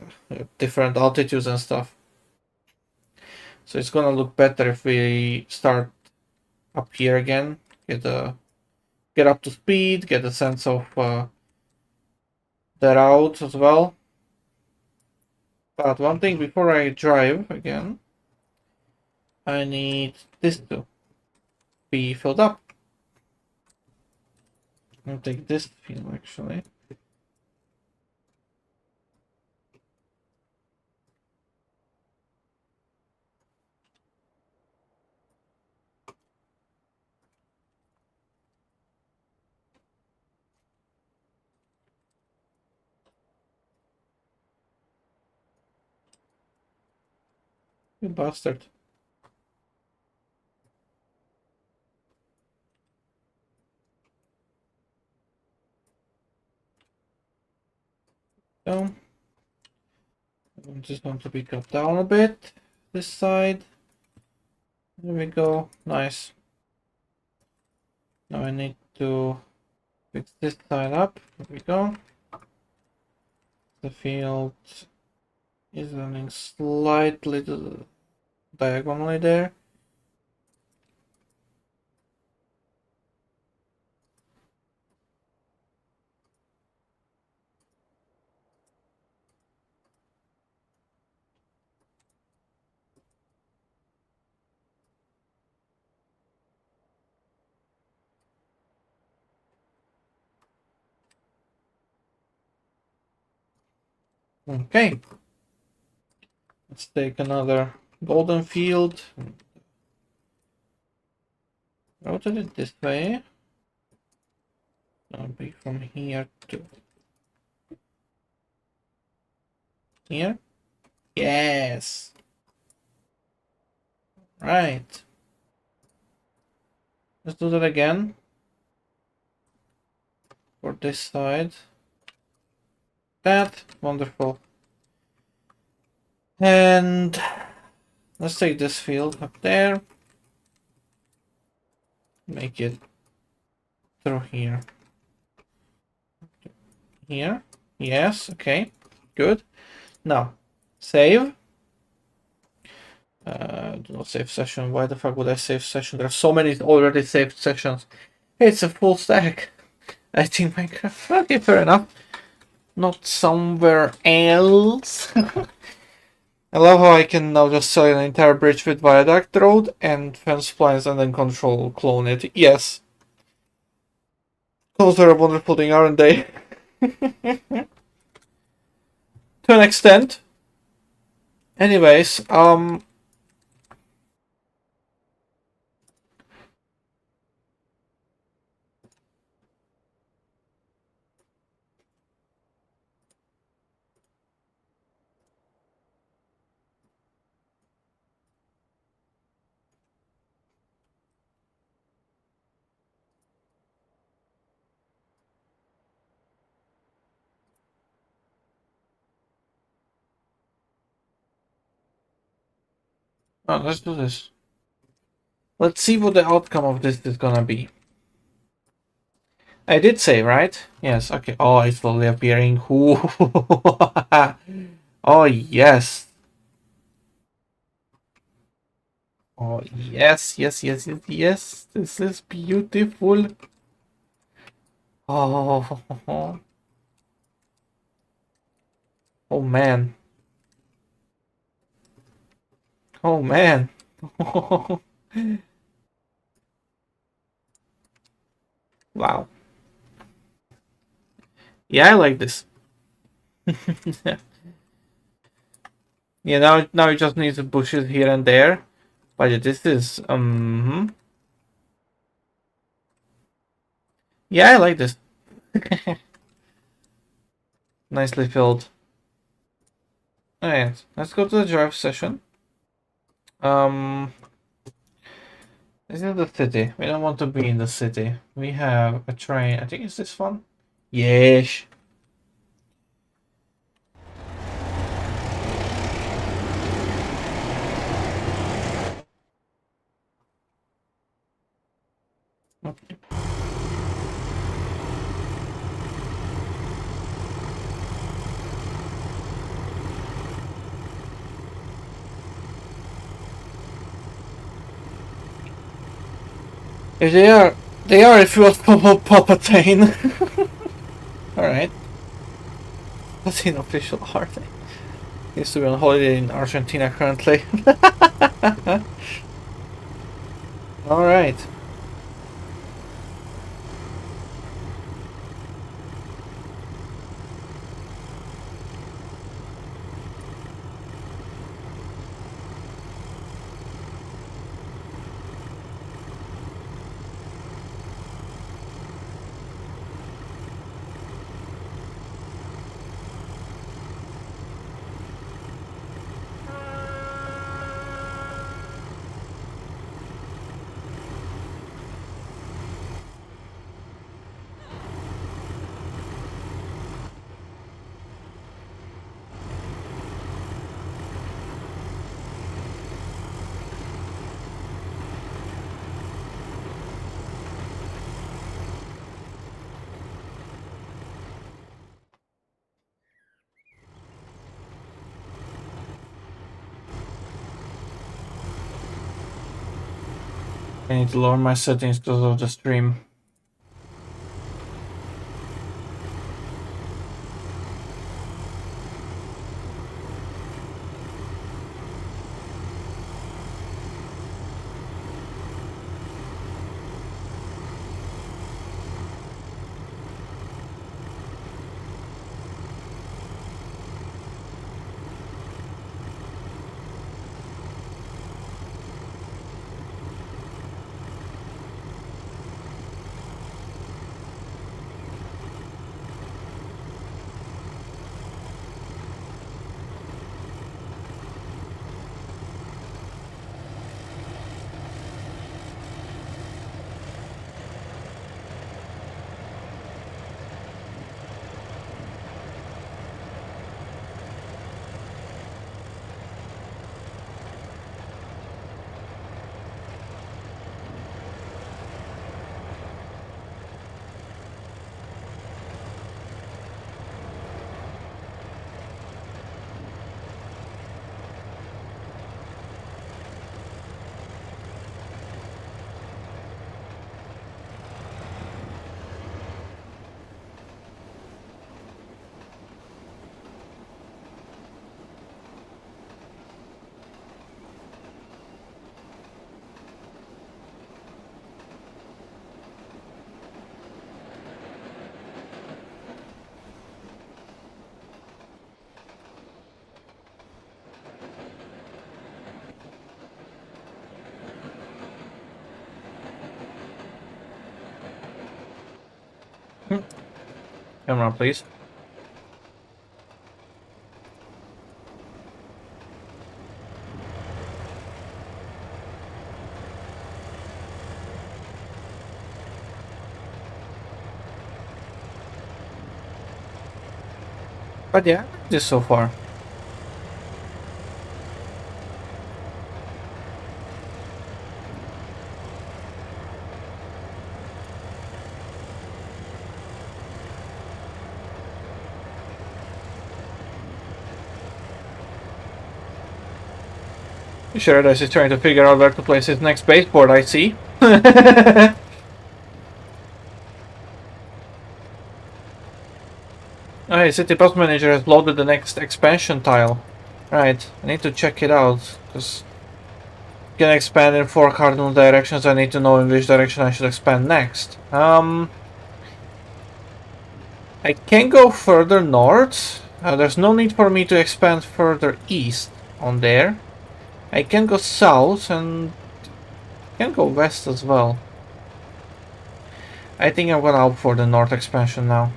different altitudes and stuff. So it's gonna look better if we start up here again. Get up to speed, get a sense of the route as well. But one thing before I drive again, I need this to be filled up. I'll take this field actually. You bastard. So, I'm just going to be cut down a bit. This side. There we go. Nice. Now I need to fix this side up. There we go. The field is running slightly diagonally there. Okay. Let's take another golden field. Rotate it this way. It'll be from here to here. Yes. Right. Let's do that again. For this side. That. Wonderful. And let's take this field up there. Make it through here. Here. Yes. Okay. Good. Now, save. Do not save session. Why the fuck would I save session? There are so many already saved sections. It's a full stack. I think Minecraft. Okay, fair enough. Not somewhere else. I love how I can now just sell an entire bridge with viaduct road and fence plans and then control clone it. Yes. Clones are a wonderful thing, aren't they? To an extent. Anyways, let's do this. Let's see what the outcome of this is gonna be. I did say, right? Yes, okay. Oh, it's slowly appearing. Oh, yes. Oh, yes, yes, yes, yes, yes. This is beautiful. Oh, oh man. Oh man. Wow. Yeah, I like this. Yeah, now you just need to push it here and there. But this is yeah, I like this. Nicely filled. Alright, let's go to the drive session. This is the city. We don't want to be in the city. We have a train. I think it's this one. Yes. If they are if you want Palpatine. Alright. What's in official art? He used to be on holiday in Argentina currently. Alright. I need to lower my settings because of the stream. Camera, please. But yeah, I like this so far. Paradise is trying to figure out where to place his next baseboard, I see. Okay, City Bus Manager has loaded the next expansion tile. Right, I need to check it out, because can expand in 4 cardinal directions. I need to know in which direction I should expand next. I can go further north. There's no need for me to expand further east on there. I can go south and can go west as well. I think I'm gonna opt for the north expansion now.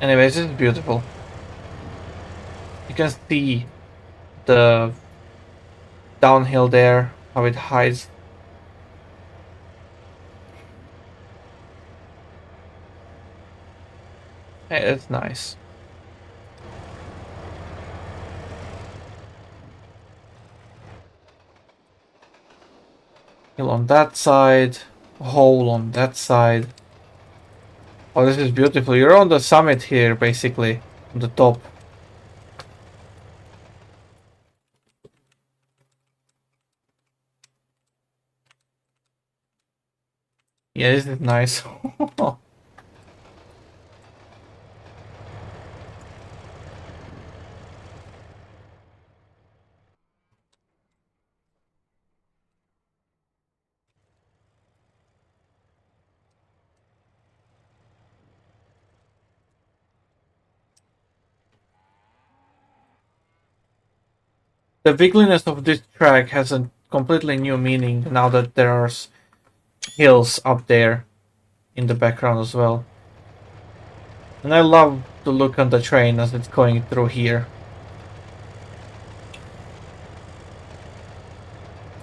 Anyways, it's beautiful. You can see the downhill there, how it hides. It's nice. Hill on that side, hole on that side. Oh, this is beautiful. You're on the summit here, basically, on the top. Yeah, this is nice. The wiggliness of this track has a completely new meaning now that there are hills up there in the background as well. And I love the look on the train as it's going through here.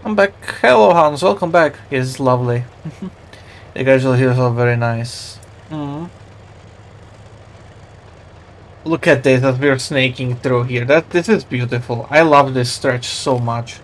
I'm back. Hello Hans, welcome back. It's lovely. The gradual hills are very nice. Look at this as we're snaking through here. This is beautiful. I love this stretch so much.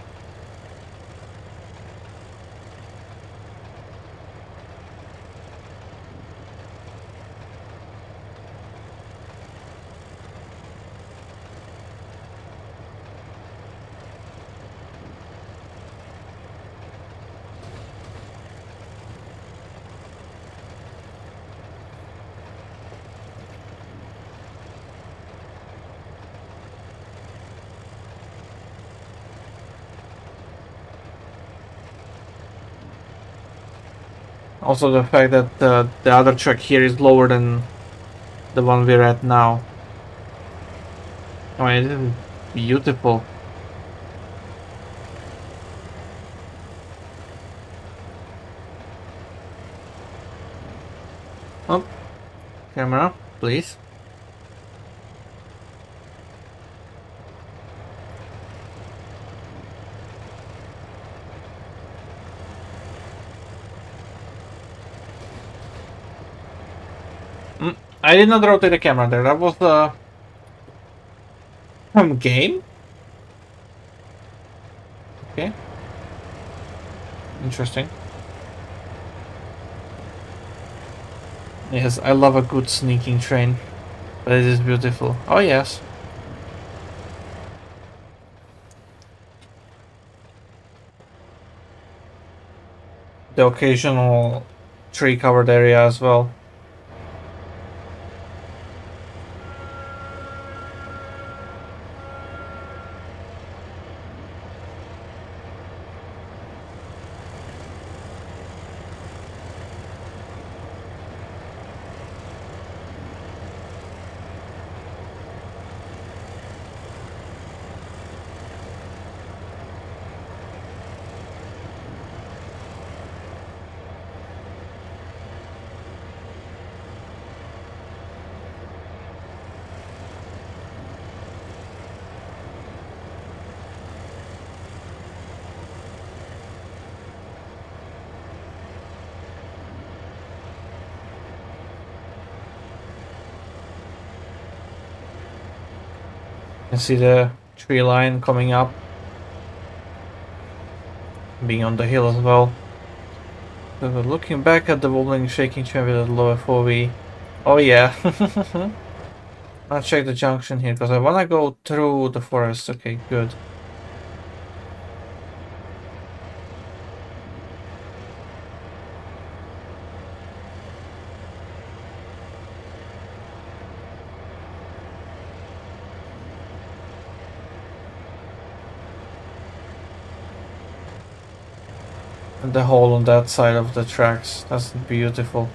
Also the fact that the other track here is lower than the one we're at now. I mean, this is beautiful. Oh, camera, please. I did not rotate the camera there. That was the game. Okay, interesting. Yes, I love a good sneaking train. But it is beautiful. Oh yes. The occasional tree covered area as well. You can see the tree line coming up. Being on the hill as well. So looking back at the wobbling shaking train with a lower 4V. Oh yeah. I'll check the junction here because I want to go through the forest. Okay, good. And the hole on that side of the tracks. That's beautiful.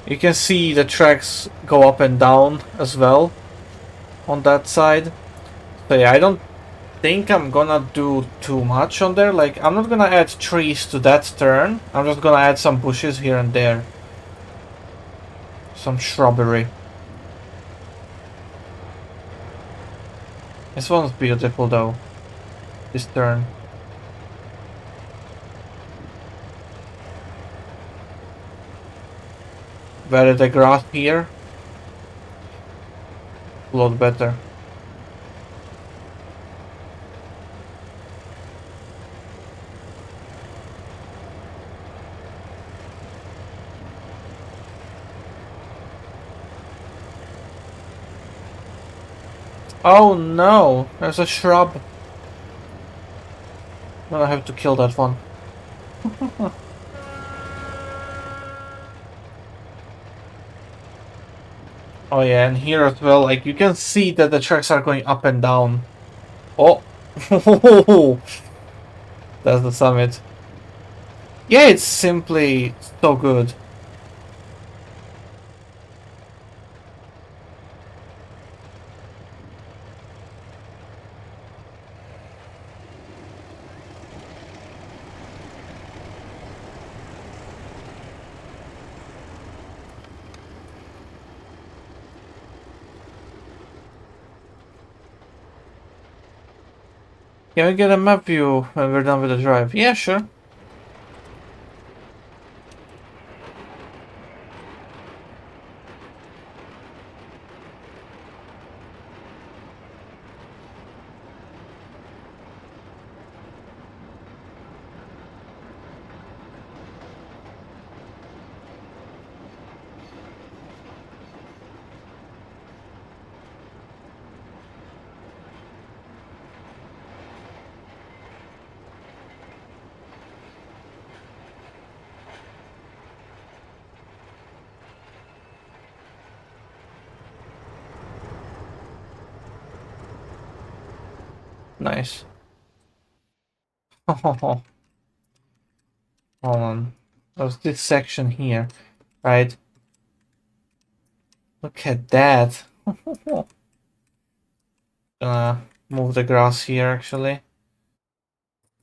You can see the tracks go up and down as well on that side. So yeah, I don't think I'm gonna do too much on there. Like, I'm not gonna add trees to that turn. I'm just gonna add some bushes here and there. Some shrubbery. This one's beautiful though. This turn. Better the grass here. A lot better. Oh no, there's a shrub. I'm gonna have to kill that one. Oh yeah, and here as well, like you can see that the tracks are going up and down. Oh, that's the summit. Yeah, it's simply so good. Can we get a map view when we're done with the drive? Yeah, sure. nice. Hold on. There's this section here, right? Look at that. Gonna move the grass here actually.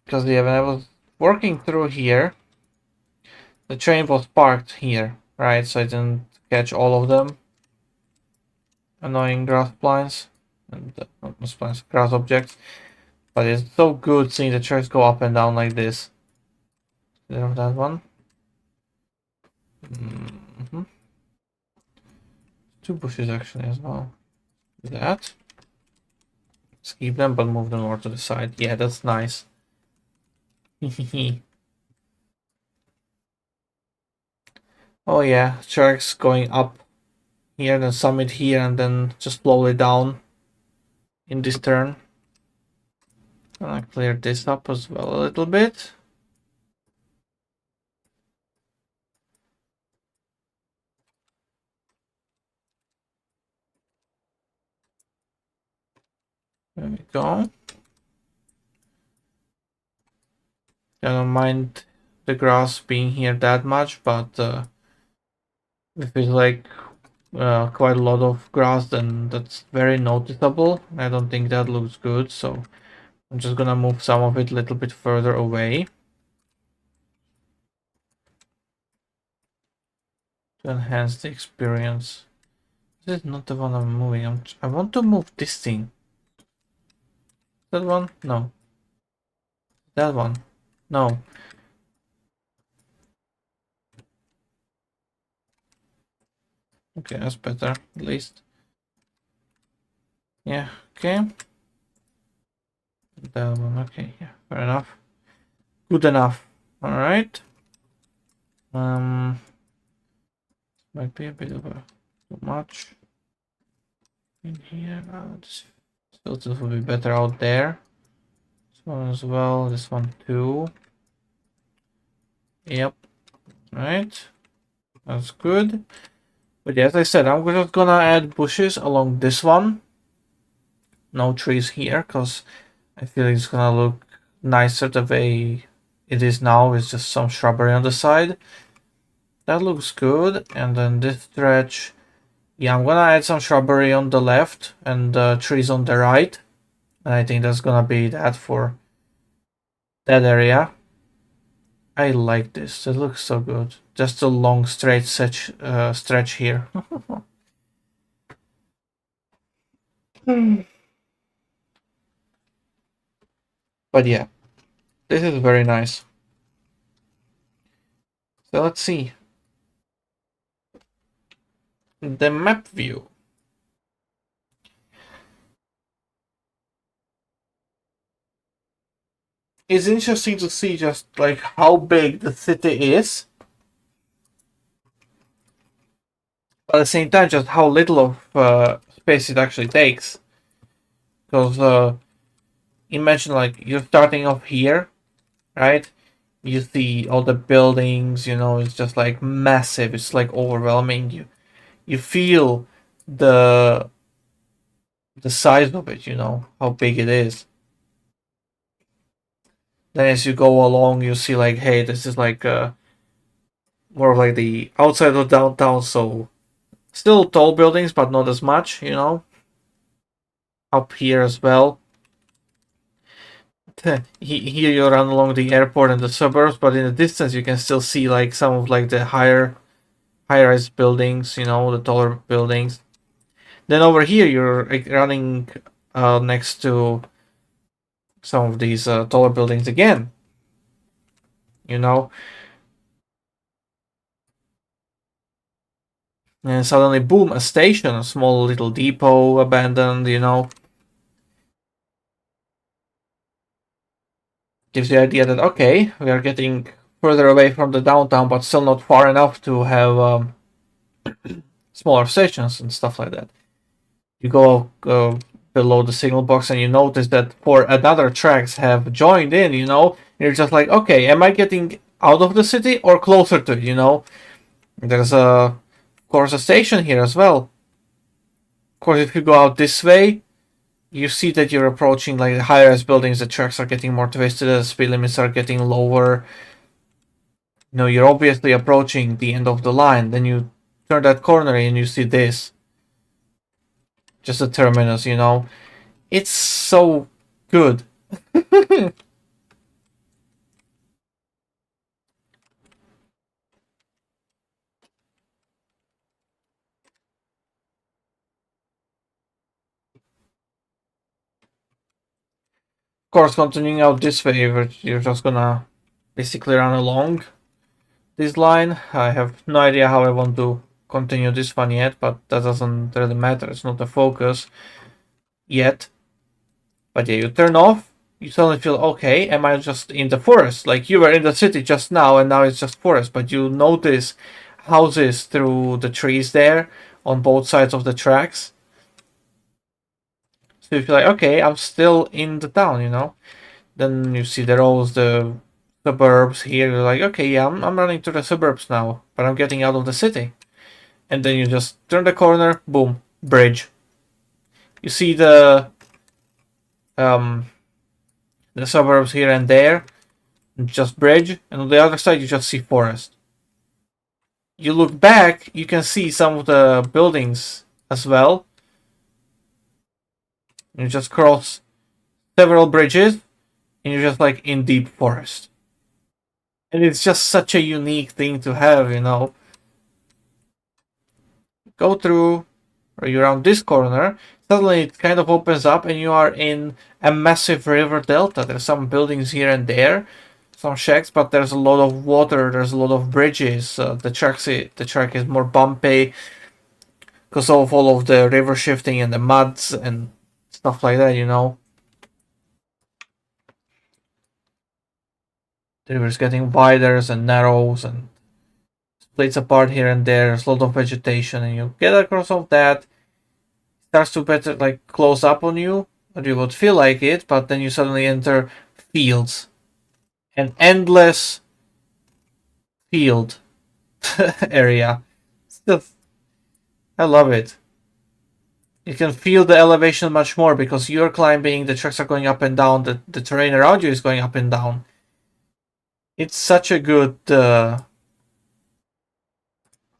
Because yeah, when I was working through here, the train was parked here, right? So I didn't catch all of them. Annoying grass plants. And not plants, grass objects. But it's so good seeing the tracks go up and down like this. There of that one. Two bushes actually as well. That. Skip them but move them more to the side. Yeah, that's nice. Oh yeah, tracks going up here, then summit here, and then just slowly down in this turn. Gonna clear this up as well a little bit. There we go. I don't mind the grass being here that much, but if it's like quite a lot of grass, then that's very noticeable. I don't think that looks good, so I'm just gonna move some of it a little bit further away to enhance the experience. This is not the one I'm moving. I want to move this thing. That one? No. That one? No. Okay, that's better, at least. Yeah, okay. That one, okay, yeah, fair enough. Good enough. Alright. Might be a bit of a too much in here. This filter will be better out there. This one as well, this one too. Yep. Right. That's good. But yeah, as I said, I'm just gonna add bushes along this one. No trees here, because I feel it's gonna look nicer the way it is now, with just some shrubbery on the side. That looks good. And then this stretch, yeah, I'm gonna add some shrubbery on the left and trees on the right. And I think that's gonna be that for that area. I like this. It looks so good. Just a long straight stretch here. But yeah, this is very nice. So let's see. The map view. It's interesting to see just like how big the city is. But at the same time, just how little of space it actually takes. Because imagine like you're starting off here, right? You see all the buildings, you know, it's just like massive. It's like overwhelming. You feel the size of it, you know, how big it is. Then as you go along, you see like, hey, this is like more of like the outside of downtown, so still tall buildings, but not as much, you know. Up here as well. Here you run along the airport and the suburbs, but in the distance you can still see like some of like the high-rise buildings, you know, the taller buildings. Then over here you're like, running next to some of these taller buildings again, you know. And suddenly, boom, a station, a small little depot abandoned, you know. Gives the idea that, okay, we are getting further away from the downtown, but still not far enough to have smaller stations and stuff like that. You go below the signal box and you notice that four another tracks have joined in, you know. And you're just like, okay, am I getting out of the city or closer to it, you know? There's of course, a station here as well. Of course, if you go out this way, you see that you're approaching like the higher rise buildings, the tracks are getting more twisted, the speed limits are getting lower. You know, you're obviously approaching the end of the line. Then you turn that corner and you see this. Just a terminus, you know. It's so good. Of course, continuing out this way, you're just gonna basically run along this line. I have no idea how I want to continue this one yet, but that doesn't really matter. It's not the focus yet. But yeah, you turn off, you suddenly feel, okay, am I just in the forest? Like you were in the city just now and now it's just forest, but you notice houses through the trees there on both sides of the tracks. So you feel like, okay, I'm still in the town, you know? Then you see the roads, the suburbs here. You're like, okay, yeah, I'm running to the suburbs now, but I'm getting out of the city. And then you just turn the corner, boom, bridge. You see um the suburbs here and there, just bridge, and on the other side you just see forest. You look back, you can see some of the buildings as well. You just cross several bridges, and you're just like in deep forest. And it's just such a unique thing to have, you know. Go through, or you're around this corner, suddenly it kind of opens up and you are in a massive river delta. There's some buildings here and there, some shacks, but there's a lot of water, there's a lot of bridges. The track is more bumpy because of all of the river shifting and the muds and stuff like that, you know. The river's getting wider and narrows and splits apart here and there. There's a lot of vegetation, and you get across all that. Starts to better like close up on you, or you would feel like it, but then you suddenly enter fields, an endless field area. It's just, I love it. You can feel the elevation much more because you're climbing, the tracks are going up and down, the terrain around you is going up and down. It's such a good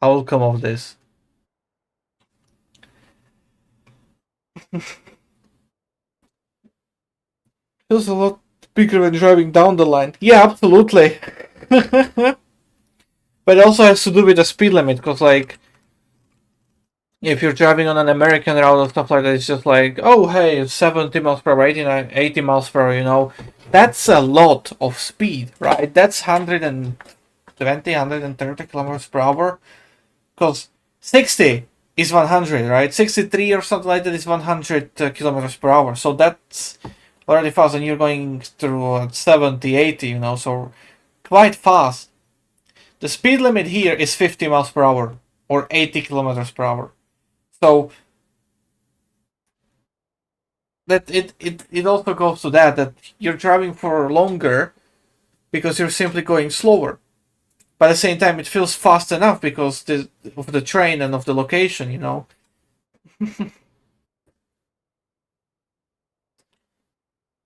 outcome of this. Feels a lot bigger when driving down the line. Yeah, absolutely. But it also has to do with the speed limit, because like if you're driving on an American route or stuff like that, it's just like, oh hey, 70 miles per hour, 80 miles per hour, you know. That's a lot of speed, right? That's 120, 130 kilometers per hour. Because 60 is 100, right? 63 or something like that is 100 kilometers per hour. So that's already fast, and you're going through 70, 80, you know, so quite fast. The speed limit here is 50 miles per hour or 80 kilometers per hour. So that it also goes to that you're driving for longer because you're simply going slower. But at the same time, it feels fast enough because of the train and of the location, you know.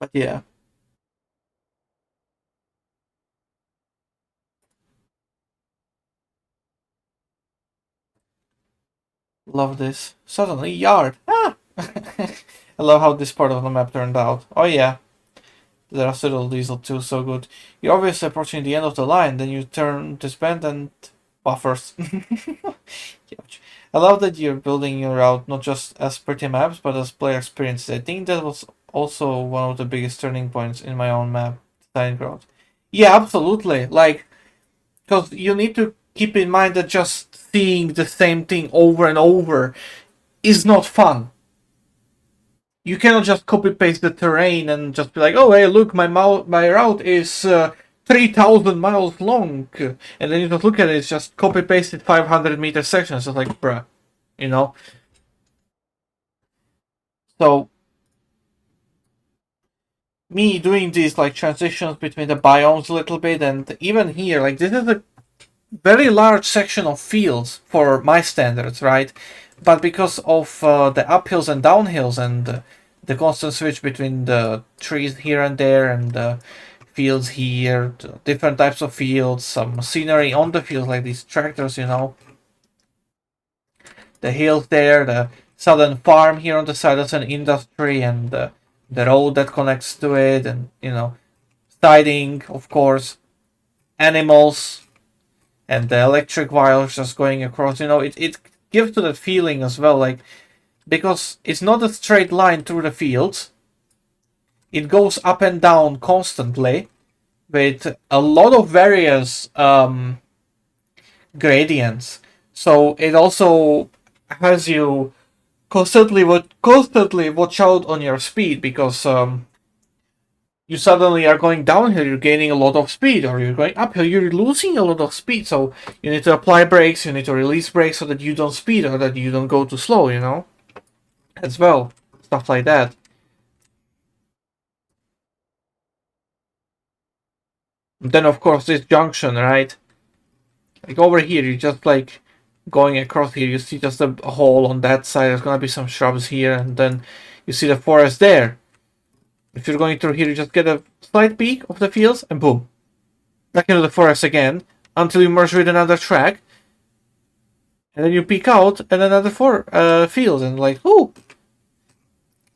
But yeah, love this. Suddenly, yard. Ah! I love how this part of the map turned out. Oh yeah, the Recital Diesel too, so good. You're obviously approaching the end of the line, then you turn this bend and buffers. I love that you're building your route not just as pretty maps, but as player experiences. I think that was also one of the biggest turning points in my own map design growth. Yeah, absolutely. Like, because you need to keep in mind that just seeing the same thing over and over is not fun. You cannot just copy paste the terrain and just be like, oh hey, look, my route is 3,000 miles long, and then you just look at it, it's just copy pasted 500-meter sections. It's like, bruh, you know. So me doing these like transitions between the biomes a little bit, and even here, like this is a very large section of fields for my standards, right? But because of the uphills and downhills and the constant switch between the trees here and there and the fields here, different types of fields, some scenery on the fields like these tractors, you know. The hills there, the southern farm here on the side of an industry, and the road that connects to it, and you know, siding, of course, animals, and the electric wires just going across. You know, it gives to that feeling as well, like because it's not a straight line through the fields. It goes up and down constantly with a lot of various gradients. So it also has you constantly watch out on your speed, because you suddenly are going downhill, you're gaining a lot of speed, or you're going uphill, you're losing a lot of speed. So you need to apply brakes, you need to release brakes so that you don't speed or that you don't go too slow, you know, as well. Stuff like that. And then of course this junction, right? Like over here, you just like going across here, you see just a hole on that side. There's gonna be some shrubs here, and then you see the forest there. If you're going through here, you just get a slight peek of the fields, and boom, back into the forest again until you merge with another track, and then you peek out and another field, and like, ooh.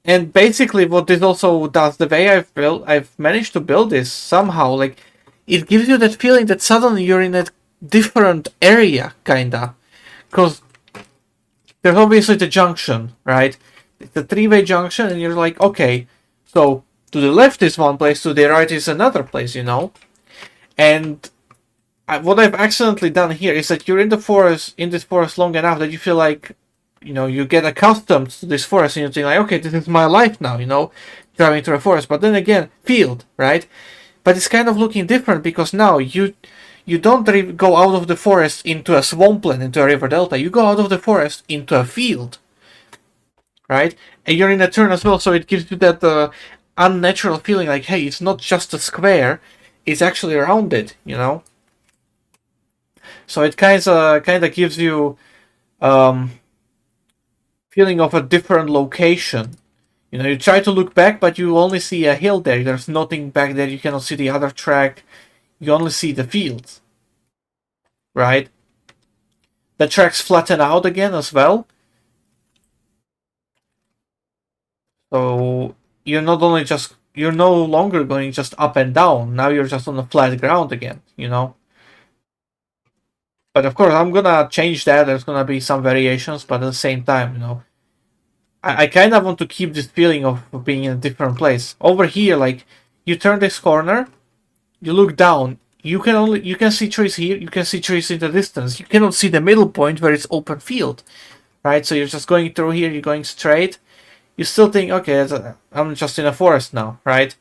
And basically, what this also does, the way I've managed to build this somehow, like, it gives you that feeling that suddenly you're in a different area, kinda, because there's obviously the junction, right? It's a three-way junction, and you're like, okay, so to the left is one place, to the right is another place, you know? And what I've accidentally done here is that you're in this forest long enough that you feel like, you know, you get accustomed to this forest, and you think like, okay, this is my life now, you know, driving through a forest. But then again, field, right? But it's kind of looking different, because now you don't go out of the forest into a swampland, into a river delta. You go out of the forest into a field, right? And you're in a turn as well, so it gives you that unnatural feeling like, hey, it's not just a square, it's actually rounded, you know? So it kind of gives you feeling of a different location. You know, you try to look back, but you only see a hill there. There's nothing back there. You cannot see the other track. You only see the fields, right? The tracks flatten out again as well. So you're no longer going just up and down. Now you're just on the flat ground again, you know? But of course, I'm gonna change that. There's gonna be some variations, but at the same time, you know, I kind of want to keep this feeling of being in a different place. Over here, like, you turn this corner, you look down, you can see trees here, you can see trees in the distance. You cannot see the middle point where it's open field, right? So you're just going through here, you're going straight. You still think, okay, I'm just in a forest now, right?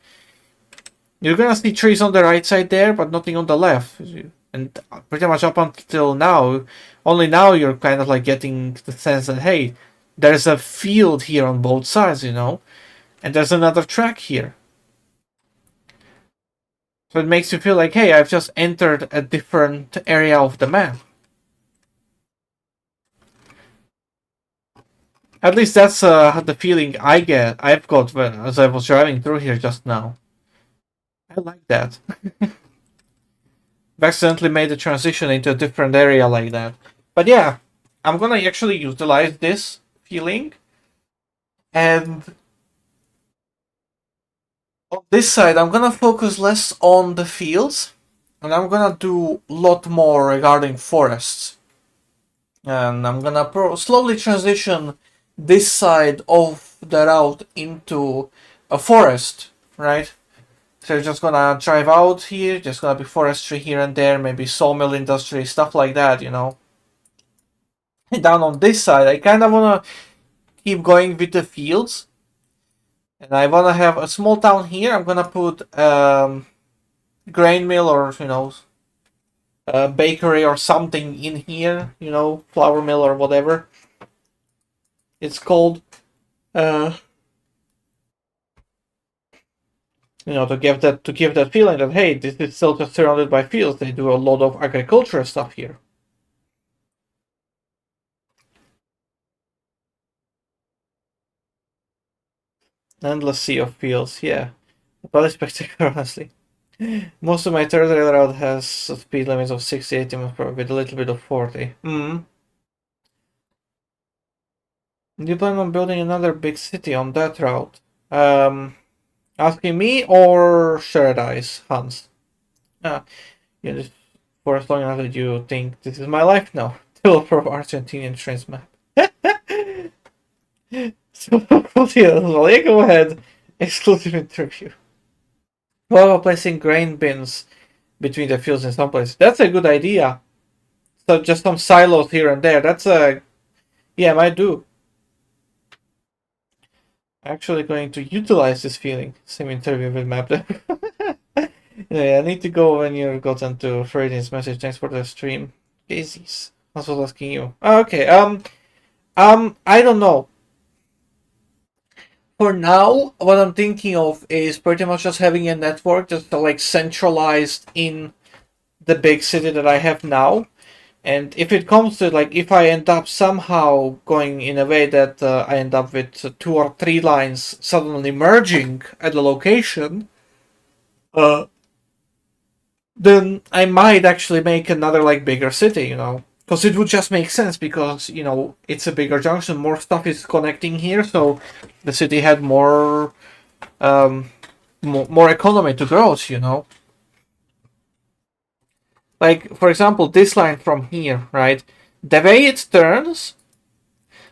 You're gonna see trees on the right side there, but nothing on the left. And pretty much up until now, only now you're kind of like getting the sense that, hey, there's a field here on both sides, you know, and there's another track here. So it makes you feel like, hey, I've just entered a different area of the map. At least that's the feeling I've got as I was driving through here just now. I like that. I've accidentally made the transition into a different area like that. But yeah, I'm gonna actually utilize this feeling, and on this side I'm gonna focus less on the fields, and I'm gonna do a lot more regarding forests. And I'm gonna slowly transition this side of the route into a forest, right? So you're just gonna drive out here, just gonna be forestry here and there, maybe sawmill industry, stuff like that, you know. And down on this side, I kind of wanna keep going with the fields, and I wanna have a small town here. I'm gonna put grain mill, or you know, a bakery or something in here, you know, flour mill or whatever it's called. Uh, you know, to give that feeling that, hey, this is still just surrounded by fields. They do a lot of agricultural stuff here. Endless sea of fields, yeah. But it's spectacular, honestly. Most of my territory route has speed limits of 60-80 miles per hour with a little bit of 40. Do you plan on building another big city on that route? Asking me or Sheradice, Hans? Ah, you just for as long as you think this is my life now. Developer of Argentinian trains map. So, yeah, go ahead. Exclusive interview. What about placing grain bins between the fields in some places? That's a good idea. So just some silos here and there. That's a yeah, might do. Actually, going to utilize this feeling. Same interview with map. Yeah, I need to go when you're gotten to Freddy's message. Thanks for the stream. Casey's. I was asking you. Oh, okay. I don't know. For now, what I'm thinking of is pretty much just having a network just like centralized in the big city that I have now. And if it comes to like, if I end up somehow going in a way that I end up with 2 or 3 lines suddenly merging at the location, uh, then I might actually make another like bigger city, because it would just make sense because it's a bigger junction, more stuff is connecting here, so the city had um, more economy to grow. Like for example, this line from here, right? The way it turns,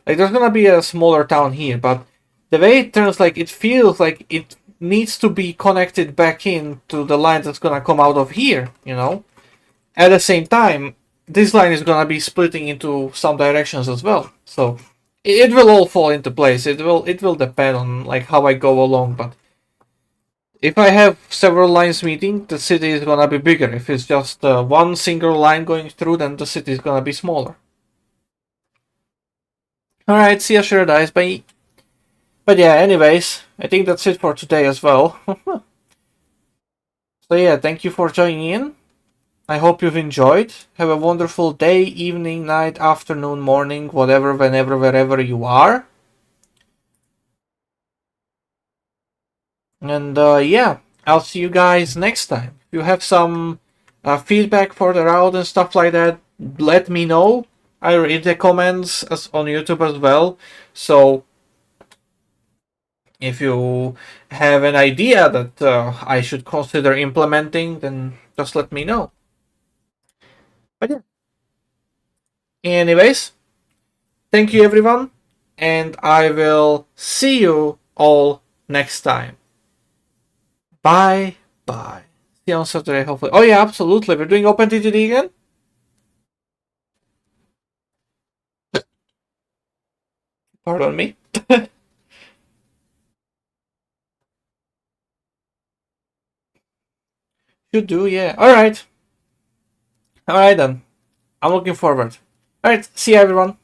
like there's gonna be a smaller town here, but the way it turns, like it feels like it needs to be connected back in to the line that's gonna come out of here. At the same time, this line is gonna be splitting into some directions as well. So it will all fall into place. It will depend on like how I go along, but if I have several lines meeting, the city is gonna be bigger. If it's just one single line going through, then the city is gonna be smaller. Alright, see you, sure guys. Bye. But yeah, anyways, I think that's it for today as well. So yeah, thank you for joining in. I hope you've enjoyed. Have a wonderful day, evening, night, afternoon, morning, whatever, whenever, wherever you are. And yeah, I'll see you guys next time. If you have some feedback for the route and stuff like that, let me know. I read the comments on YouTube as well. So if you have an idea that I should consider implementing, then just let me know. But yeah. Anyways, thank you everyone, and I will see you all next time. Bye bye. See you on Saturday, hopefully. Oh yeah, absolutely. We're doing OpenTTD again. Pardon me. You do, yeah. Alright. Alright then. I'm looking forward. Alright, see you everyone.